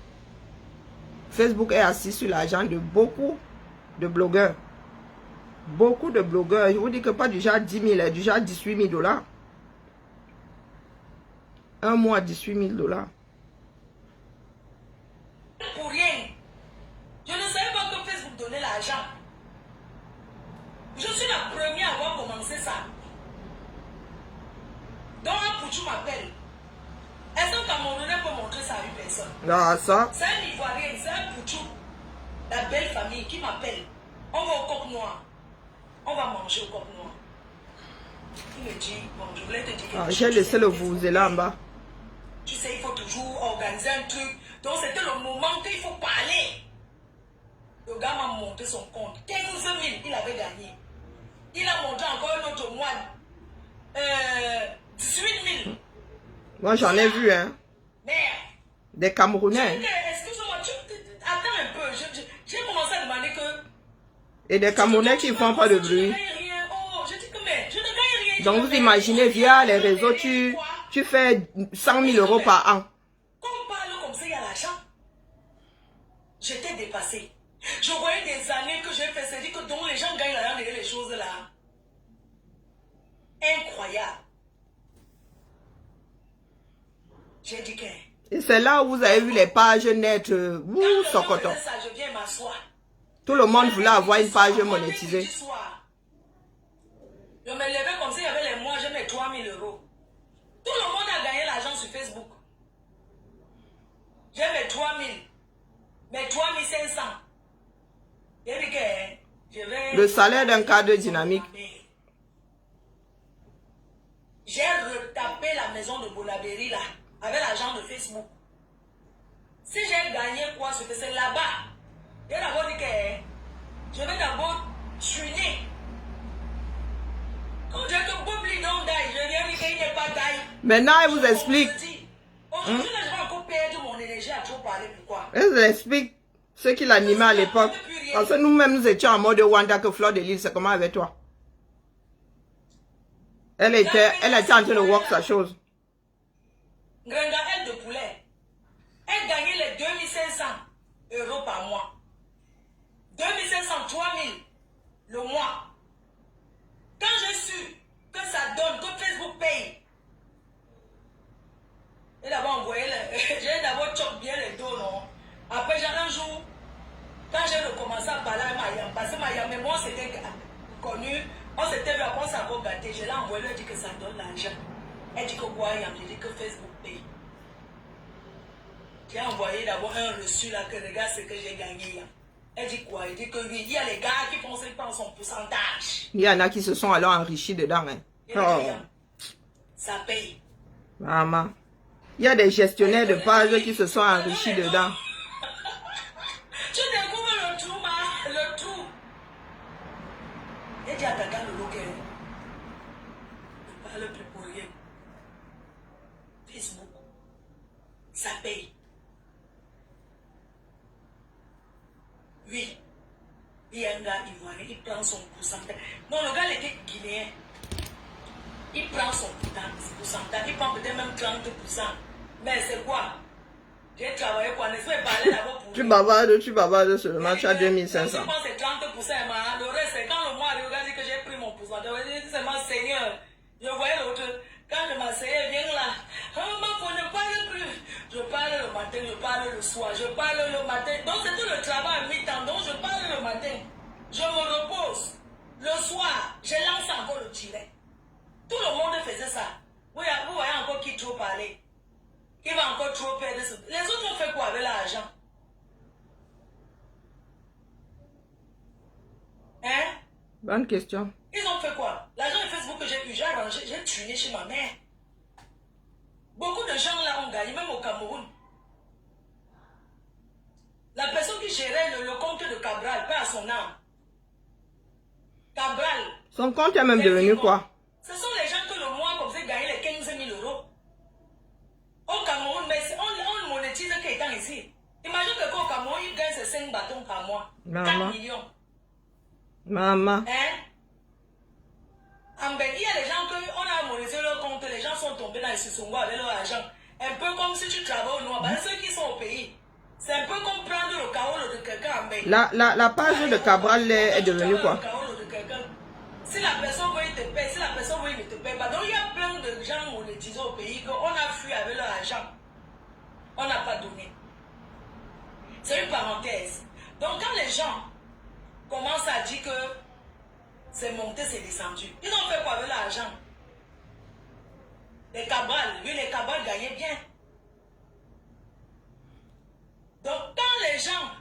[SPEAKER 1] Facebook est assis sur l'argent de beaucoup de blogueurs. Beaucoup de blogueurs. Je vous dis que pas du genre 10 000, du genre 18 000 dollars. Un mois, 18 000 dollars.
[SPEAKER 4] Pour rien. Je ne savais pas que Facebook donnait l'argent. Je suis la première à avoir commencé ça. Donc, un Pouchou m'appelle. Est-ce qu'un Camerounais peut montrer ça à une personne?
[SPEAKER 1] Ah, ça.
[SPEAKER 4] C'est un Ivoirien, c'est un Pouchou. La belle famille qui m'appelle. On va au coq noir. On va manger au coq noir. Il me dit, bon, je voulais te dire quelque chose.
[SPEAKER 1] J'ai laissé le vous là en bas.
[SPEAKER 4] Tu sais, il faut toujours organiser un truc. Donc, c'était le moment qu'il faut parler. Le gars m'a monté son compte. 15 000, il avait gagné. Il a monté encore un autre mois. 18 000.
[SPEAKER 1] Moi, j'en ai vu, hein.
[SPEAKER 4] Merde.
[SPEAKER 1] Des Camerounais.
[SPEAKER 4] Excuse-moi, attends un peu. J'ai commencé à demander que...
[SPEAKER 1] Et des Camerounais qui ne font pas de bruit.
[SPEAKER 4] Oh, je dis que mais je ne gagne rien.
[SPEAKER 1] Donc, vous imaginez, via les réseaux, tu fais 100 000 euros par an.
[SPEAKER 4] Quand on parle comme ça, il y a l'argent. J'étais dépassée. Je voyais des années que j'ai fait, c'est-à-dire que donc les gens gagnent l'argent derrière les choses là. Incroyable. J'ai dit que...
[SPEAKER 1] Et c'est là où vous avez vu les pages nettes. Sokoto.
[SPEAKER 4] Ça, je viens m'asseoir.
[SPEAKER 1] Tout le monde voulait avoir une page monétisée.
[SPEAKER 4] Je me levais comme ça, il y avait les mois, je mets 3 000 euros. Tout le monde a gagné l'argent sur Facebook. J'ai mes 3 000. Mes 3 500. J'ai dit que je vais...
[SPEAKER 1] Le salaire d'un cadre dynamique.
[SPEAKER 4] J'ai retapé la maison de Bolaberi là, avec l'argent de Facebook. Si j'ai gagné quoi, c'est là-bas. J'ai d'abord dit que je vais d'abord tuner. Quand j'ai que Bob Lidon d'aille, je viens dire qu'il n'est pas d'aille.
[SPEAKER 1] Maintenant, elle vous explique.
[SPEAKER 4] Aujourd'hui, je vais encore perdre mon énergie à trop parler. Pourquoi?
[SPEAKER 1] Elle vous explique ce qu'il animait à l'époque. Parce que nous-mêmes, nous étions en mode Wanda que Fleur de Lille, c'est comment avec toi? Elle était en train de work sa chose.
[SPEAKER 4] Grandaelle de poulet. Elle gagnait les 2500 euros par mois. 2500, 3000 le mois. Quand j'ai su que ça donne, que Facebook paye, et d'abord envoyé, j'ai d'abord choqué bien les dos, non? Après, j'ai un jour, quand j'ai recommencé à parler à Mayam, parce que Mayam et moi, c'était connu, on s'était vu, après on s'est encore gâté, je l'ai envoyé, elle dit que ça donne l'argent. Elle dit que quoi, j'ai dit que Facebook paye. J'ai envoyé d'abord un reçu là, que regarde ce que j'ai gagné là. Elle dit quoi? Elle dit que oui, il y a les gars qui font son pourcentage.
[SPEAKER 1] Il y en a qui se sont alors enrichis dedans. Hein.
[SPEAKER 4] Ça paye.
[SPEAKER 1] Maman. Il y a des gestionnaires de pages qui se sont enrichis dedans.
[SPEAKER 4] Tu découvres le tout, le tout. Elle dit à Tata le local. Ne parle plus pour rien. Facebook, ça paye. Oui, il y a un gars ivoirien, il prend son pourcentage. Non, le gars, il était guinéen. Il prend son pourcentage, il prend peut-être même 30%. Mais c'est quoi? J'ai travaillé quoi? N'est-ce pas parler d'abord pour
[SPEAKER 1] Tu bavardes seulement, tu as 2500.
[SPEAKER 4] Je pense que c'est 30%, le reste, c'est quand le mois arrive, regarde que j'ai pris mon pourcentage. C'est mon Seigneur. Je voyais l'autre, quand je m'asseyais, viens là. Oh, ma ne parle plus. Je parle le matin, je parle le soir, je parle le matin. Donc c'est tout le travail à mi-temps, donc je parle le matin. Je me repose. Le soir, je lance encore le tiret. Tout le monde faisait ça. Vous voyez encore qui trop parler. Qui va encore trop perdre. Les autres ont fait quoi avec l'argent? Hein?
[SPEAKER 1] Bonne question.
[SPEAKER 4] Ils ont fait quoi? L'argent de Facebook que j'ai eu, j'ai arrangé, j'ai tué chez ma mère. Beaucoup de gens là ont gagné, même au Cameroun. La personne qui gérait le compte de Cabral, paix à son âme. Cabral.
[SPEAKER 1] Son compte est même devenu quoi?
[SPEAKER 4] Ce sont les gens que le mois comme ça gagnent les 15 000 euros. Au Cameroun, mais on monétise qui est ici. Imagine que au Cameroun, ils gagnent ces 5 bâtons par mois.
[SPEAKER 1] Maman.
[SPEAKER 4] 4 millions.
[SPEAKER 1] Maman.
[SPEAKER 4] Hein? En Belgique, il y a des gens on a monétisé leur compte, les gens sont tombés dans les sous avec leur argent. Un peu comme si tu travailles au noir. Ceux qui sont au pays, c'est un peu comme prendre le carreau de quelqu'un en Belgique.
[SPEAKER 1] La page de Cabral est devenue quoi?
[SPEAKER 4] Si la personne veut, il te paie. Si la personne veut, il ne te paie pas. Donc, il y a plein de gens monétisés au pays qu'on a fui avec leur argent. On n'a pas donné. C'est une parenthèse. Donc, quand les gens commencent à dire que c'est monté, c'est descendu, ils ont fait quoi avec l'argent? Les Cabral, oui, les Cabral gagnaient bien. Donc, quand les gens,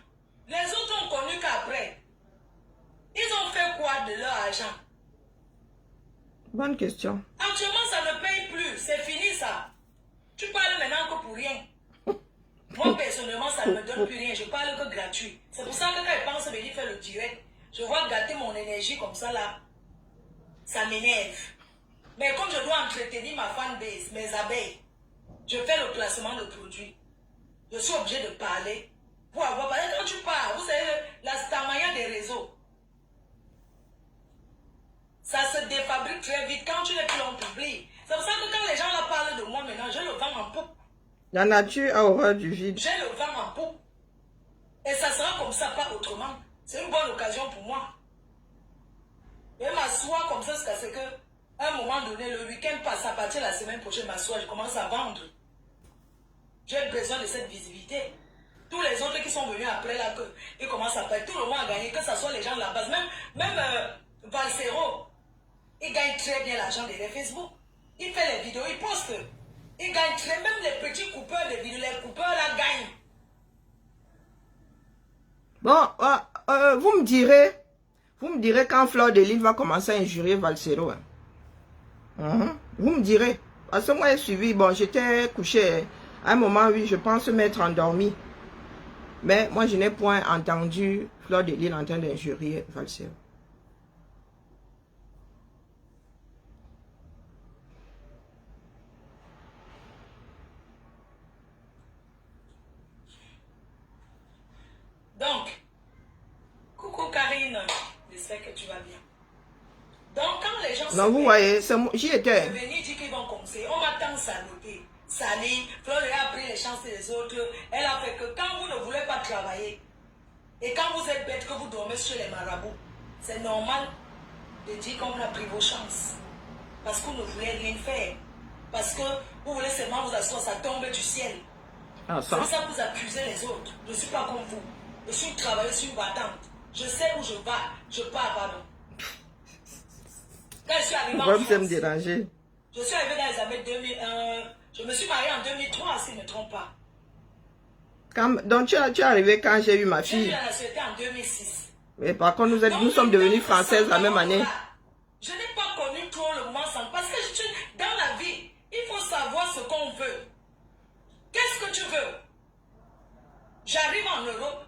[SPEAKER 4] les autres ont connu qu'après, ils ont fait quoi de leur argent?
[SPEAKER 1] Bonne question.
[SPEAKER 4] Actuellement, ça ne paye plus. C'est fini, ça. Tu parles maintenant que pour rien. Moi, personnellement, ça ne me donne plus rien. Je parle que gratuit. C'est pour ça que quand je pense à venir faire le direct, je vois gâter mon énergie comme ça, là. Ça m'énerve. Mais comme je dois entretenir ma fanbase, mes abeilles, je fais le placement de produits. Je suis obligé de parler. Pour avoir parlé, quand tu parles, vous savez, la stamaya des réseaux. Ça se défabrique très vite quand tu n'es plus en public. C'est pour ça que quand les gens là parlent de moi maintenant, je le vends en poupe.
[SPEAKER 1] La nature a horreur du vide.
[SPEAKER 4] Je le vends en poupe. Et ça sera comme ça, pas autrement. C'est une bonne occasion pour moi. Et m'asseoir comme ça jusqu'à ce que, à un moment donné, le week-end passe, à partir de la semaine prochaine, m'asseoir, je commence à vendre. J'ai besoin de cette visibilité. Tous les autres qui sont venus après là, ils commencent à payer. Tout le monde a gagné, que ce soit les gens de la base. Même Valsero, il gagne très bien l'argent de Facebook. Il fait les vidéos, il poste. Il gagne très bien. Même les petits coupeurs de vidéos, les coupeurs là gagnent.
[SPEAKER 1] Bon, vous me direz quand Fleur de Lys va commencer à injurier Valsero. Hein? Vous me direz. Parce que moi, j'ai suivi, bon, j'étais couché. À un moment, oui, je pense m'être endormi. Mais moi, je n'ai point entendu Fleur de Lys en train d'injurier Valsero.
[SPEAKER 4] Donc, coucou Karine, j'espère que tu vas bien. Donc, quand les gens
[SPEAKER 1] non, vous voyez, j'y étais.
[SPEAKER 4] venir dire qu'ils vont conseiller, on m'a tant salué. Sali, Fleur a pris les chances des autres. Elle a fait que quand vous ne voulez pas travailler, et quand vous êtes bête, que vous dormez chez les marabouts, c'est normal de dire qu'on a pris vos chances. Parce que vous ne voulez rien faire. Parce que vous voulez seulement vous asseoir, ça tombe du ciel.
[SPEAKER 1] Ah,
[SPEAKER 4] C'est pour ça que vous accusez les autres. Je ne suis pas comme vous. Je suis une travailleuse, je suis une battante. Je sais où je vais. Je pars, pardon. Quand je suis arrivée en France,
[SPEAKER 1] me déranger.
[SPEAKER 4] je suis arrivée dans les années 2001. Je me suis mariée en 2003, si je ne me trompe pas.
[SPEAKER 1] Donc tu es arrivé quand j'ai eu ma
[SPEAKER 4] J'ai eu
[SPEAKER 1] fille.
[SPEAKER 4] la nationalité en 2006.
[SPEAKER 1] Mais par contre, nous
[SPEAKER 4] Donc,
[SPEAKER 1] sommes devenues françaises la même année.
[SPEAKER 4] Je n'ai pas connu trop le moment sans. Parce que dans la vie, il faut savoir ce qu'on veut. Qu'est-ce que tu veux? J'arrive en Europe.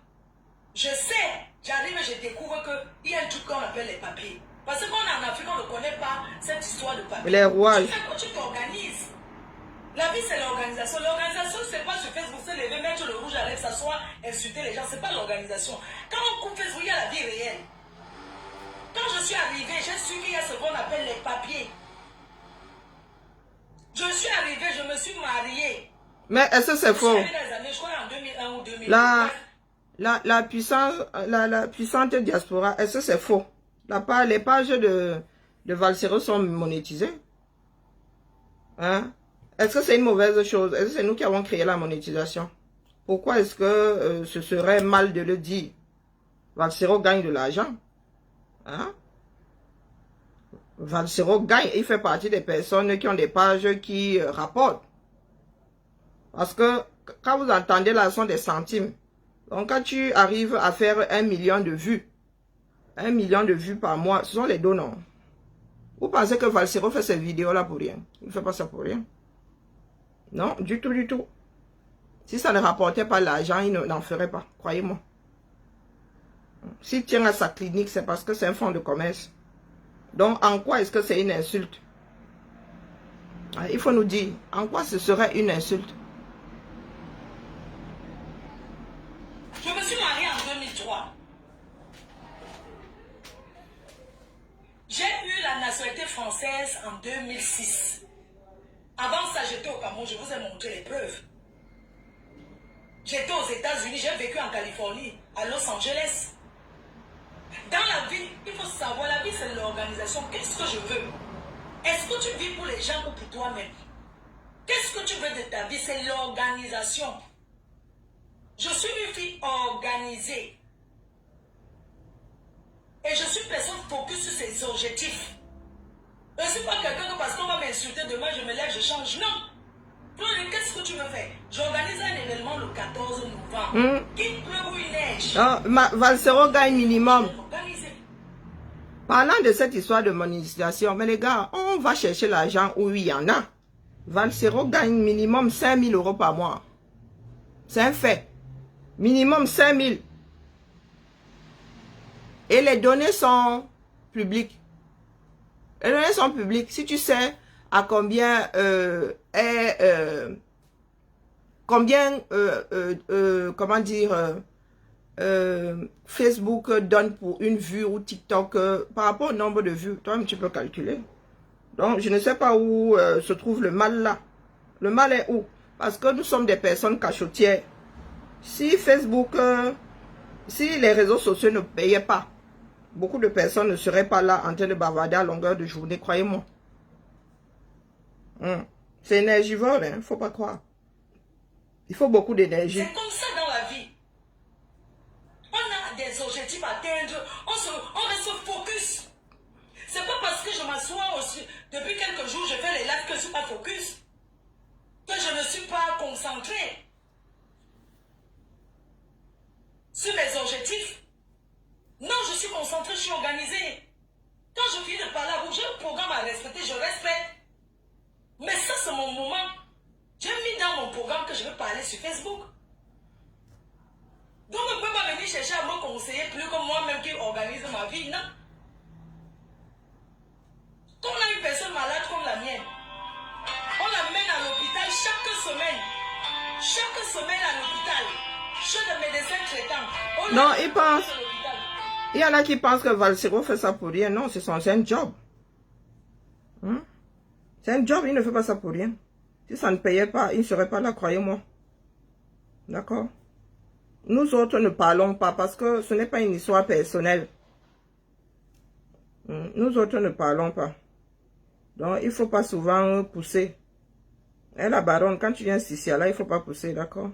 [SPEAKER 4] Je sais, j'arrive et je découvre qu'il y a un truc qu'on appelle les papiers. Parce qu'on est en Afrique, on ne connaît pas cette histoire de papier.
[SPEAKER 1] Les rouages.
[SPEAKER 4] Tu t'organises. La vie, c'est l'organisation. L'organisation, c'est pas sur Facebook, se lever, mettre le rouge à lèvres, s'asseoir, insulter les gens. C'est pas l'organisation. Quand on coupe Facebook, il y a la vie réelle. Quand je suis arrivée, j'ai su qu'il y a ce qu'on appelle les papiers. Je suis arrivée, je me suis mariée.
[SPEAKER 1] Mais est-ce que c'est faux?
[SPEAKER 4] Je crois en 2001 ou 2002.
[SPEAKER 1] La puissante diaspora, est-ce que c'est faux? Les pages de Valsero sont monétisées. Hein? Est-ce que c'est une mauvaise chose? Est-ce que c'est nous qui avons créé la monétisation? Pourquoi est-ce que ce serait mal de le dire? Valsero gagne de l'argent. Hein? Valsero gagne, il fait partie des personnes qui ont des pages qui rapportent. Parce que quand vous entendez là, ce sont des centimes. Donc quand tu arrives à faire 1 million de vues, 1 million de vues par mois, ce sont les donnants. Vous pensez que Valsero fait ces vidéos-là pour rien? Il ne fait pas ça pour rien. Non, du tout, du tout. Si ça ne rapportait pas l'argent, il n'en ferait pas, croyez-moi. S'il tient à sa clinique, c'est parce que c'est un fonds de commerce. Donc, en quoi est-ce que c'est une insulte? Il faut nous dire, en quoi ce serait une insulte?
[SPEAKER 4] Je me suis mariée en 2003. J'ai eu la nationalité française en 2006. Avant ça, j'étais au Cameroun, je vous ai montré les preuves. J'étais aux États-Unis, j'ai vécu en Californie, à Los Angeles. Dans la vie, il faut savoir, la vie c'est l'organisation. Qu'est-ce que je veux? Est-ce que tu vis pour les gens ou pour toi-même? Qu'est-ce que tu veux de ta vie? C'est l'organisation. Je suis une fille organisée. Et je suis une personne focus sur ses objectifs. Je ne suis pas quelqu'un que parce qu'on va m'insulter demain, je me lève, je change. Non. Toi, qu'est-ce que tu veux faire? J'organise un événement le 14 novembre. Qu'il pleuve ou il neige.
[SPEAKER 1] Valsero gagne minimum. Parlant de cette histoire de monétisation, mais les gars, on va chercher l'argent où il y en a. Valsero gagne minimum 5 000 € par mois. C'est un fait. Minimum 5 000. Et les données sont publiques. Les données sont publiques. Si tu sais à combien comment dire, Facebook donne pour une vue ou TikTok par rapport au nombre de vues, toi-même tu peux calculer. Donc je ne sais pas où se trouve le mal là. Le mal est où? Parce que nous sommes des personnes cachotières. Si Facebook, si les réseaux sociaux ne payaient pas, beaucoup de personnes ne seraient pas là en train de bavarder à longueur de journée, croyez-moi. C'est énergivore, il ne faut pas croire. Il faut beaucoup d'énergie.
[SPEAKER 4] C'est comme ça dans la vie. On a des objectifs à atteindre, on reste focus. C'est pas parce que je m'assois aussi, depuis quelques jours, je fais les lives que je ne suis pas focus. Que je ne suis pas concentré sur mes objectifs. Non, je suis concentré, je suis organisé. Quand je finis de parler à vous, j'ai un programme à respecter, je respecte. Mais ça, c'est mon moment. J'ai mis dans mon programme que je vais parler sur Facebook. Donc, on ne peut pas venir chercher à me conseiller plus que moi-même qui organise ma vie, non. Quand on a une personne malade comme la mienne, on l'amène à l'hôpital chaque semaine. Chaque semaine à l'hôpital. Chez le médecin traitant.
[SPEAKER 1] Non, il pense. Il y en a qui pensent que Valsero fait ça pour rien. Non, c'est un job. C'est un job, il ne fait pas ça pour rien. Si ça ne payait pas, il ne serait pas là, croyez-moi. D'accord? Nous autres ne parlons pas parce que ce n'est pas une histoire personnelle. Nous autres ne parlons pas. Donc, il ne faut pas souvent pousser. Et la baronne, quand tu viens ici, là, il ne faut pas pousser, d'accord?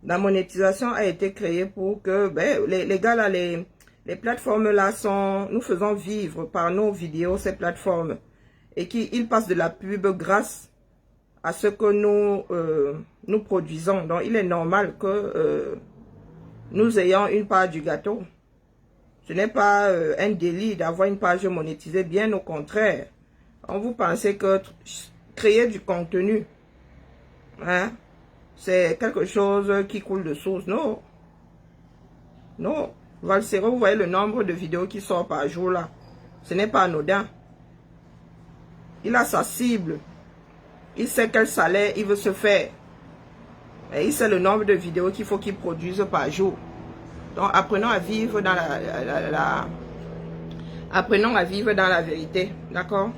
[SPEAKER 1] La monétisation a été créée pour que les gars là, les plateformes là sont, nous faisons vivre par nos vidéos ces plateformes et qu'ils passent de la pub grâce à ce que nous produisons. Donc il est normal que nous ayons une part du gâteau. Ce n'est pas un délit d'avoir une page monétisée, bien au contraire. On vous pensez que créer du contenu, hein, c'est quelque chose qui coule de source. Non. Non. Valsero, vous voyez le nombre de vidéos qui sortent par jour là. Ce n'est pas anodin. Il a sa cible. Il sait quel salaire il veut se faire. Et il sait le nombre de vidéos qu'il faut qu'il produise par jour. Donc apprenons à vivre dans apprenons à vivre dans la vérité. D'accord?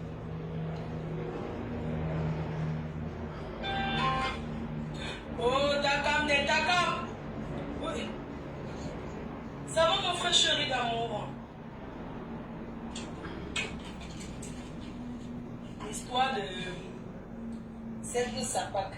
[SPEAKER 4] Oh, Takam, Takam. Oui. Ça va, mon frère chéri d'amour? L'histoire de cette sapac.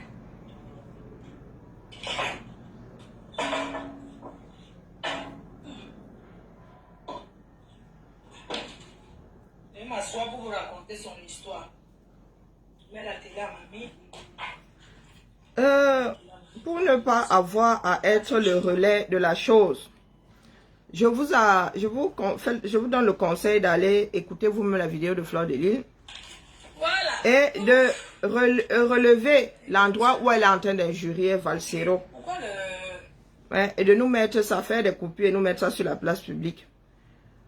[SPEAKER 4] Je vais m'asseoir pour vous raconter son histoire. Mais la télé à mamie.
[SPEAKER 1] Pour ne pas avoir à être le relais de la chose, je vous donne le conseil d'aller écouter vous-même la vidéo de Fleur de Lys
[SPEAKER 4] Voilà.
[SPEAKER 1] et de relever l'endroit où elle est en train d'injurier Valsero.
[SPEAKER 4] Pourquoi le...
[SPEAKER 1] Ouais, et de nous mettre ça, faire des coupures et nous mettre ça sur la place publique.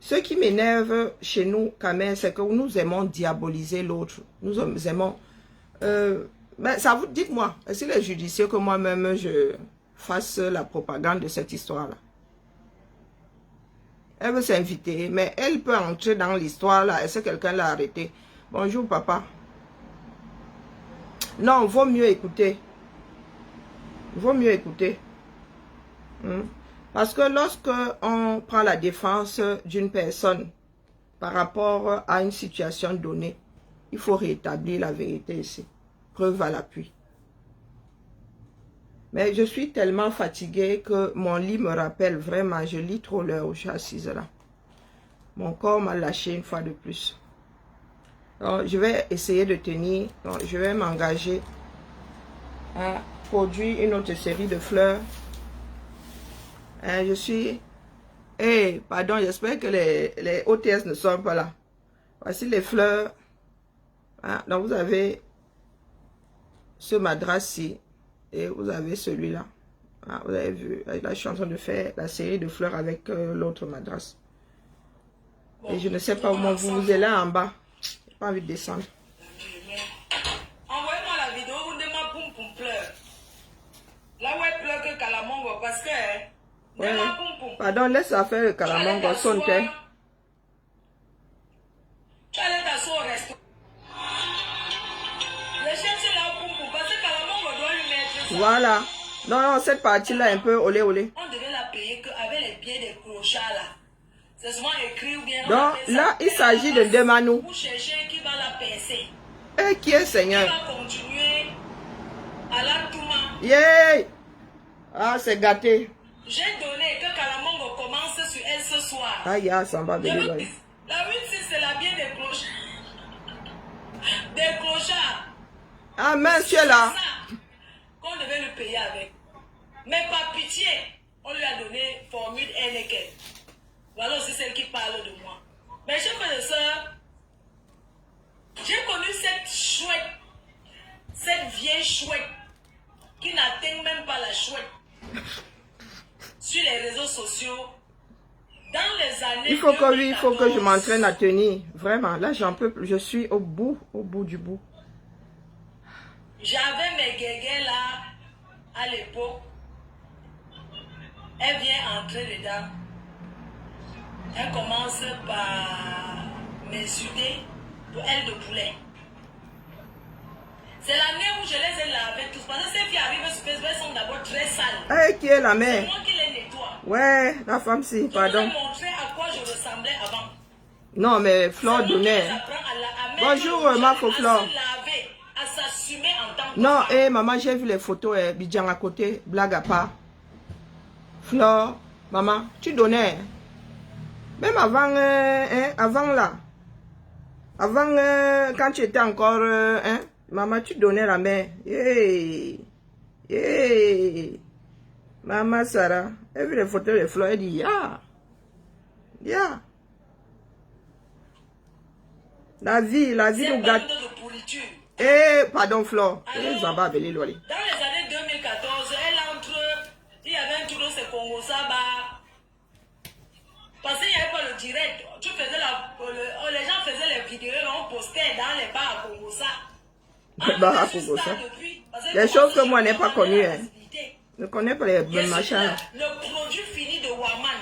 [SPEAKER 1] Ce qui m'énerve chez nous, quand même, c'est que nous aimons diaboliser l'autre. Nous aimons... mais ça vous dites-moi, est-ce qu'il est judicieux que moi-même je fasse la propagande de cette histoire-là? Elle veut s'inviter, mais elle peut entrer dans l'histoire là. Est-ce que quelqu'un l'a arrêté? Bonjour papa. Non, vaut mieux écouter. Vaut mieux écouter. Parce que lorsque on prend la défense d'une personne par rapport à une situation donnée, il faut rétablir la vérité ici. Preuve à l'appui. Mais je suis tellement fatiguée que mon lit me rappelle vraiment, je lis trop l'heure où je suis assise là. Mon corps m'a lâché une fois de plus. Alors, je vais essayer de tenir, donc, je vais m'engager à produire une autre série de fleurs. Je suis... pardon, j'espère que les hôtesses ne sont pas là. Voici les fleurs. Donc vous avez ce madras-ci. Et vous avez celui-là. Vous avez vu. Là, je suis en train de faire la série de fleurs avec l'autre madras. Et je ne sais pas comment vous êtes là en bas. J'ai pas envie de descendre.
[SPEAKER 4] Envoyez-moi la vidéo où Ndema Poum Poum pleure. Là où elle pleure que Kalamongo parce que...
[SPEAKER 1] Ouais. Pardon, laisse la faire le Kalamongo. Sonne.
[SPEAKER 4] Tu allais t'asseoir au resto. Le chef c'est là Poum Poum parce que Kalamongo doit lui mettre ça.
[SPEAKER 1] Voilà. Non, non, cette partie-là un peu olé olé.
[SPEAKER 4] On devait la payer avec les pieds des crochards là. C'est souvent écrit ou bien...
[SPEAKER 1] Donc là, il s'agit de Demanou.
[SPEAKER 4] Pour chercher qui va la percer.
[SPEAKER 1] Et qui est Seigneur?
[SPEAKER 4] Qui va continuer à la Touma.
[SPEAKER 1] Yeah! Ah, c'est gâté.
[SPEAKER 4] J'ai donné que Kalamongo commence sur elle ce soir.
[SPEAKER 1] Ah, ya, ça va venir.
[SPEAKER 4] La 8-6, c'est la bien des clochards. Des clochards.
[SPEAKER 1] Ah, mince, tu es là.
[SPEAKER 4] C'est ça qu'on devait le payer avec. Mais par pitié, on lui a donné formule Heineken. Voilà aussi celle qui parle de moi. Mais chers frères et sœurs, j'ai connu cette chouette, cette vieille chouette, qui n'atteint même pas la chouette, sur les réseaux sociaux, dans les années...
[SPEAKER 1] Il faut que je m'entraîne à tenir. Vraiment, là, j'en peux plus. Je suis au bout du bout.
[SPEAKER 4] J'avais mes guégués là, à l'époque. Elle vient entrer dedans. Elle commence par m'insulter pour aile de poulet. C'est l'année où je les ai lavés tous. Parce que ces filles arrivent sur Facebook, elles sont d'abord très sales.
[SPEAKER 1] Eh, qui est la mère?
[SPEAKER 4] C'est moi qui les nettoie.
[SPEAKER 1] Ouais, la femme, si, pardon.
[SPEAKER 4] Je vous ai montré à quoi je ressemblais avant.
[SPEAKER 1] Non, mais Flore donnait. Bonjour, ma Flore.
[SPEAKER 4] À s'assumer en tant que
[SPEAKER 1] non,
[SPEAKER 4] femme.
[SPEAKER 1] maman, j'ai vu les photos, Bidjan à côté, blague à part. Flore, maman, tu donnais. Même avant, avant là. Avant, quand tu étais encore, maman, tu donnais la main. Hey. Hey. Maman Sarah, elle a vu les photos de Flore, elle dit, ya. Ya. La vie nous gâte. Pardon Flore.
[SPEAKER 4] Dans les années 2014, elle entre, il y avait un tour de ce Congo Saba. Parce qu'il n'y avait pas le direct. Tu faisais les gens faisaient les vidéos, on postait dans les bars à Congo Saba.
[SPEAKER 1] Les choses que moi n'ai pas connues. Je ne connais pas les machins.
[SPEAKER 4] Le produit fini de Waman.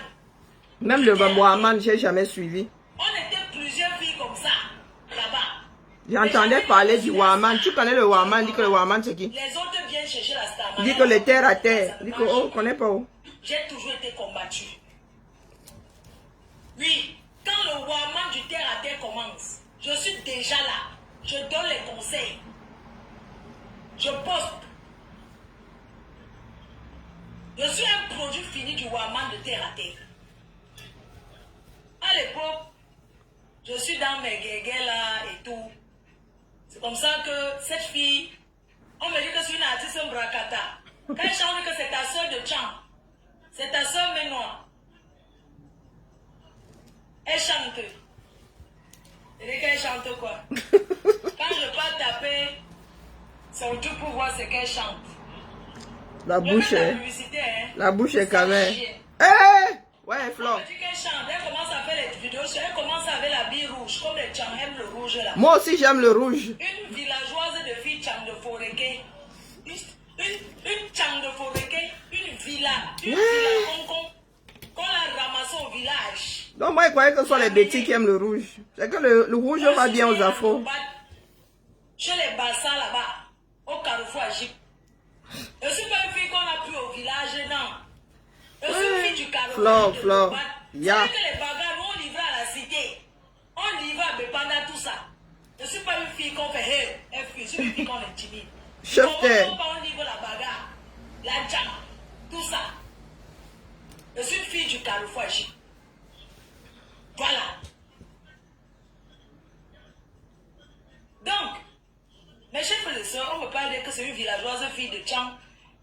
[SPEAKER 1] Même le Waman, je n'ai jamais suivi.
[SPEAKER 4] On était plusieurs filles comme ça, là-bas.
[SPEAKER 1] J'entendais parler du Waman. Tu connais le Waman, dis que le Waman c'est qui?
[SPEAKER 4] Les autres viennent chercher la star.
[SPEAKER 1] Dis que le terre à terre. Dis que, oh, on connaît pas où.
[SPEAKER 4] J'ai toujours été combattu. Oui, quand le warman du terre à terre commence, je suis déjà là. Je donne les conseils. Je poste. Je suis un produit fini du warman de terre à terre. À l'époque, je suis dans mes guégués là et tout. C'est comme ça que cette fille, on me dit que c'est une artiste bracata. Quand elle chante que c'est ta soeur de Tchang, c'est ta soeur Ménois. Elle chante. Elle dit qu'elle chante quoi? Quand je pars taper son tout pour voir ce qu'elle chante.
[SPEAKER 1] La bouche est.
[SPEAKER 4] Hein?
[SPEAKER 1] La bouche est quand même. Eh! Ouais, Flo.
[SPEAKER 4] Elle dit qu'elle chante. Elle commence à faire les vidéos. Elle commence avec la bille rouge, comme les Tchang aiment le rouge là.
[SPEAKER 1] Moi aussi, j'aime le rouge.
[SPEAKER 4] Une villageoise de fille Tchang de Foreke. Une Tchang de Foreke. Une villa Hong Kong. Qu'on l'a ramassé au village.
[SPEAKER 1] Donc, moi, je croyais que ce sont les bêtis qui aiment le rouge. C'est que le rouge va bien aux afros.
[SPEAKER 4] Chez les bassins là-bas, au carrefour à Gip. Je suis pas une fille qu'on a pris au village, non. Je suis une fille du carrefour.
[SPEAKER 1] Flo.
[SPEAKER 4] Yeah. C'est que les bagarres, nous, on livrait à la cité. On livrait à Bepanda, tout ça. Je suis pas une fille qu'on fait, hey, je suis une fille qu'on intimide.
[SPEAKER 1] Chef terre.
[SPEAKER 4] On livre la bagarre, la jam, tout ça. Je suis une fille du carrefour à Gip. Voilà. Donc, mes chers frères et sœurs, on me parle que c'est une villageoise fille de Tchang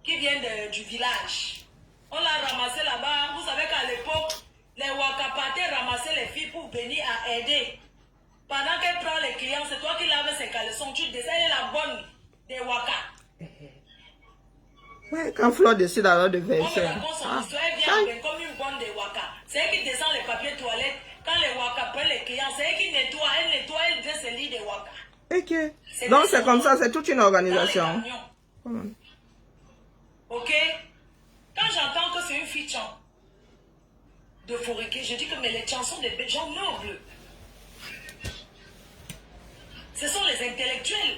[SPEAKER 4] qui vient du village. On l'a ramassée là-bas. Vous savez qu'à l'époque, les Wakapatés ramassaient les filles pour venir à aider. Pendant qu'elle prend les clients, c'est toi qui laves ses caleçons. Tu descends, elle est la bonne des Waka.
[SPEAKER 1] Ouais, quand Flo décide alors de
[SPEAKER 4] On me
[SPEAKER 1] verser.
[SPEAKER 4] raconte son histoire, elle vient comme une bonne des Waka. C'est elle qui descend les papiers toilettes. Quand les Waka prennent les clients, c'est elle qui nettoie, elle dresse les lits des Waka.
[SPEAKER 1] Ok. Donc c'est comme ça, c'est toute une organisation.
[SPEAKER 4] Ok? Quand j'entends que c'est une fille Tchang de Foreke, je dis que mais les Tchang sont des gens nobles. Ce sont les intellectuels.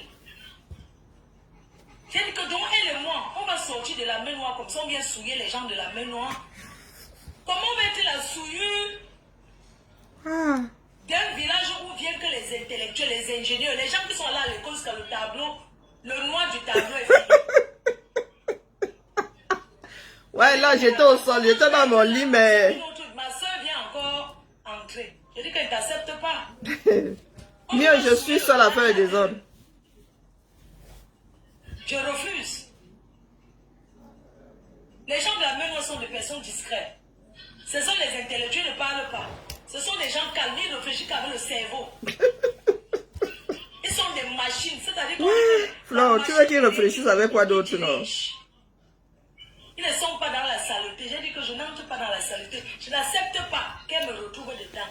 [SPEAKER 4] J'ai dit que donc elle et moi, on va sortir de la main noire comme ça, on vient souiller les gens de la main noire. Comment va-t-il la souillure d'un village où viennent que les intellectuels, les ingénieurs, les gens qui sont là à l'école jusqu'à le tableau, le noir du tableau est fini.
[SPEAKER 1] Ouais, là j'étais au sol, j'étais dans mon lit, mais...
[SPEAKER 4] Ma soeur vient encore entrer. Je dis qu'elle ne t'accepte pas.
[SPEAKER 1] Mieux, je suis seule à faire des ordres.
[SPEAKER 4] Je refuse. Les gens de la main noire sont des personnes discrètes. Ce sont les intellectuels qui ne parlent pas. Ce sont des gens calmes, ils réfléchissent qu'avec le cerveau. Ils sont des machines, c'est-à-dire que...
[SPEAKER 1] Flo, tu veux qu'ils réfléchissent avec quoi d'autre, non?
[SPEAKER 4] Ils ne sont pas dans la saleté. J'ai dit que je n'entre pas dans la saleté. Je n'accepte pas qu'elle me retrouve dedans.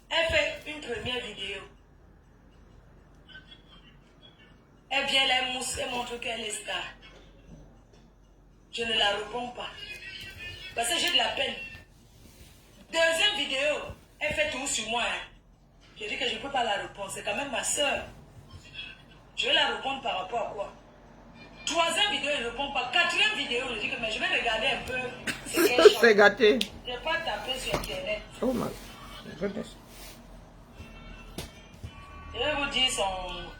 [SPEAKER 4] Elle fait une première vidéo. Elle vient, elle mousse, elle montre qu'elle est star. Je ne la réponds pas. Parce que j'ai de la peine. Deuxième vidéo, elle fait tout sur moi. Je dis que je ne peux pas la répondre. C'est quand même ma soeur. Je vais la répondre par rapport à quoi? Troisième vidéo, elle ne répond pas. Quatrième vidéo, je dis que mais je vais regarder un peu.
[SPEAKER 1] C'est gâté.
[SPEAKER 4] Je ne vais pas taper sur Internet.
[SPEAKER 1] Oh my goodness.
[SPEAKER 4] Je vais vous dire son...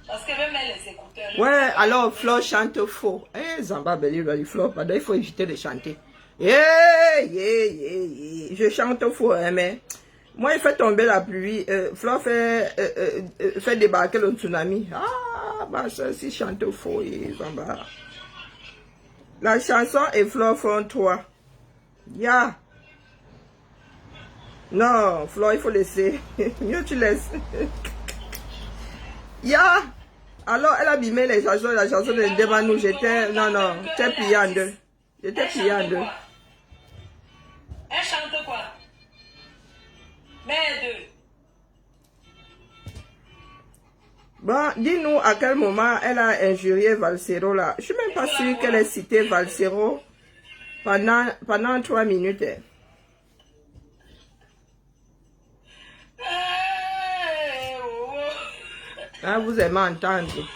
[SPEAKER 4] Parce que même elle, les écouteurs...
[SPEAKER 1] Ouais, alors Flo chante faux. Eh, Zamba Beli, Flo, pardon, il faut éviter de chanter. Je chante faux, hein, mais... Moi, il fait tomber la pluie. Flo fait débarquer le tsunami. Ah, bah ça, si chante faux, Zamba. La chanson est Flo font toi. Ya. Non, Flo, il faut laisser. Mieux tu laisses. Ya. Alors, elle a abîmé les chansons, la chanson de Demanou. J'étais, non, j'étais pliée en deux. J'étais pliée en deux.
[SPEAKER 4] Elle chante quoi? Merde.
[SPEAKER 1] Bon, dis-nous à quel moment elle a injurié Valsero là. Je suis même pas sûre qu'elle ait cité Valsero pendant 3 minutes. Ah, vous aimez entendre.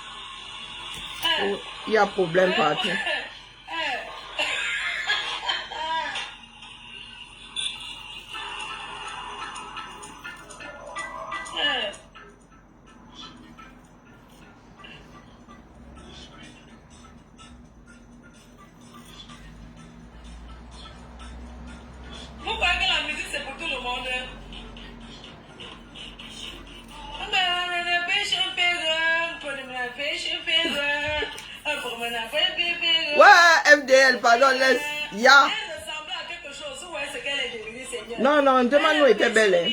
[SPEAKER 1] Il y a problème partout.
[SPEAKER 4] Vous croyez que la musique c'est pour tout le monde?
[SPEAKER 1] Ouais, FDL, pardon, laisse. Ya.
[SPEAKER 4] Elle ressemblait à quelque chose. Vous voyez ce qu'elle est devenue, Seigneur.
[SPEAKER 1] Non, non, demande-nous était belle. Hein.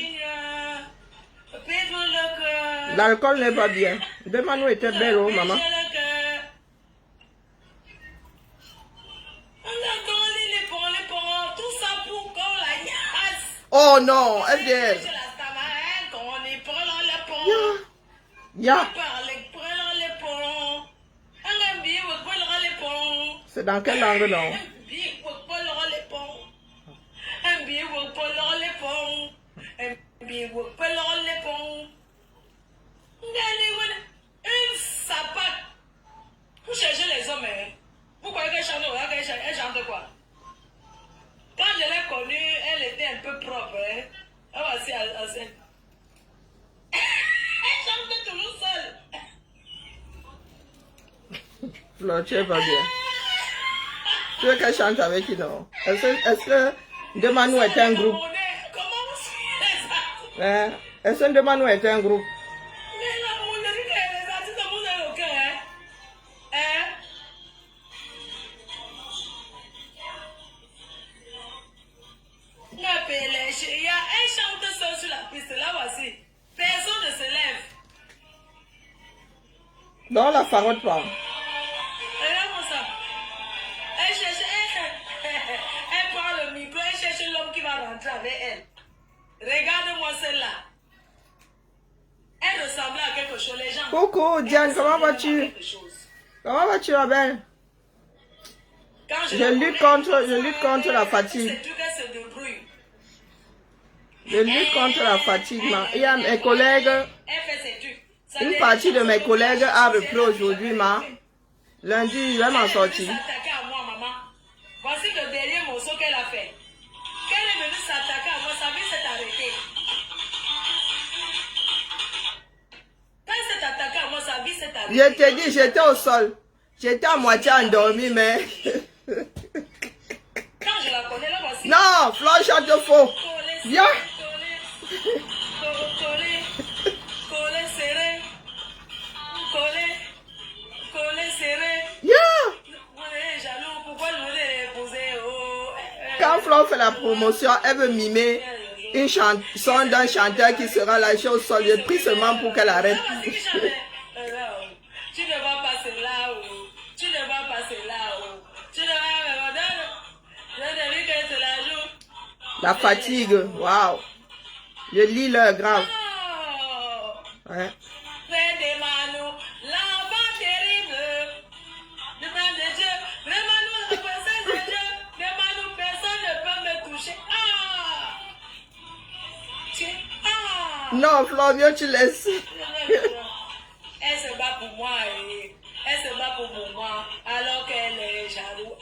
[SPEAKER 1] L'alcool n'est pas bien. Demande-nous était belle, oh maman. Oh non, FDL. Ya. C'est dans quelle langue, non?
[SPEAKER 4] Une sapate. Vous cherchez les hommes, hein? Vous croyez qu'elle chante, elle chante quoi? Quand je l'ai connue, elle était un peu propre, hein? Elle va aussi à scène. Elle chante toujours seule.
[SPEAKER 1] Fleur, tu es pas bien. Tu veux qu'elle chante avec qui, non? Est-ce que Demanu est un groupe?
[SPEAKER 4] Comment vous savez ça?
[SPEAKER 1] Hein? Est-ce que Demanu est un groupe?
[SPEAKER 4] Mais la monnaie, les artistes, vous avez au cœur, hein? Hein? Elle chante seule sur la piste, là voici. Personne ne se lève.
[SPEAKER 1] Non, la farotte pas.
[SPEAKER 4] Regarde-moi ça. Elle cherche, elle prend le micro, elle cherche l'homme qui va rentrer avec elle. Regarde-moi celle-là. Elle ressemblait à quelque chose, les gens.
[SPEAKER 1] Coucou, Diane, comment vas-tu? Comment vas-tu, ma belle? Je lutte contre la fatigue.
[SPEAKER 4] C'est tout qu'elle se débrouille.
[SPEAKER 1] Je lutte contre la fatigue. Il y a mes collègues,
[SPEAKER 4] Elle fait ses trucs.
[SPEAKER 1] une partie de mes collègues a repris aujourd'hui, lundi, je vais m'en sortir.
[SPEAKER 4] S'attaquer à moi, maman. Voici le dernier morceau qu'elle a fait. Qu'elle est venue s'attaquer à moi, sa vie s'est arrêtée. Quand elle s'est attaquée à moi, sa vie s'est arrêtée.
[SPEAKER 1] Je t'ai dit, j'étais au sol. J'étais à moitié endormi, mais...
[SPEAKER 4] Quand je la connais, là, voici.
[SPEAKER 1] Non, Fleur chante faux. Viens.
[SPEAKER 4] Coller serré. Coller serré.
[SPEAKER 1] Yeah.
[SPEAKER 4] Vous êtes jaloux, pourquoi je voulais épouser?
[SPEAKER 1] Quand Fleur fait la promotion, elle veut mimer une chanson d'un chanteur qui sera lâché au sol. J'ai pris seulement pour qu'elle arrête.
[SPEAKER 4] Tu ne vas passer là-haut. Tu ne vas passer là-haut. Tu ne vas pas. Je ne vis que c'est la joue.
[SPEAKER 1] La fatigue, waouh. Je lis l'heure grave.
[SPEAKER 4] Oh.
[SPEAKER 1] Ouais.
[SPEAKER 4] Près des Manu, l'enfant terrible. Le nom de Dieu, vraiment nous, la princesse de Dieu. Vraiment nous, personne ne peut me toucher. Ah! Tiens, ah!
[SPEAKER 1] Non, Fleur, mieux tu laisses.
[SPEAKER 4] Elle se bat pour moi et elle se bat pour moi alors qu'elle est jaloux.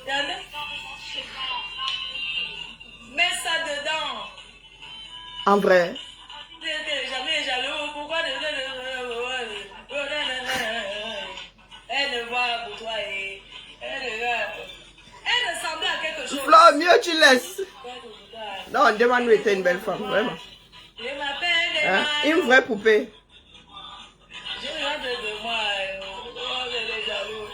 [SPEAKER 4] Regardez. Mets ça dedans.
[SPEAKER 1] En vrai.
[SPEAKER 4] Jamais jaloux. Pourquoi elle ne voit pour toi et elle ressemblait à quelque chose.
[SPEAKER 1] Fleur, mieux tu laisses. Non, Demanu était une belle femme, vraiment.
[SPEAKER 4] Je m'appelle
[SPEAKER 1] Hein? Une vraie poupée.
[SPEAKER 4] je regarde de moi. Oh, elle est jaloux.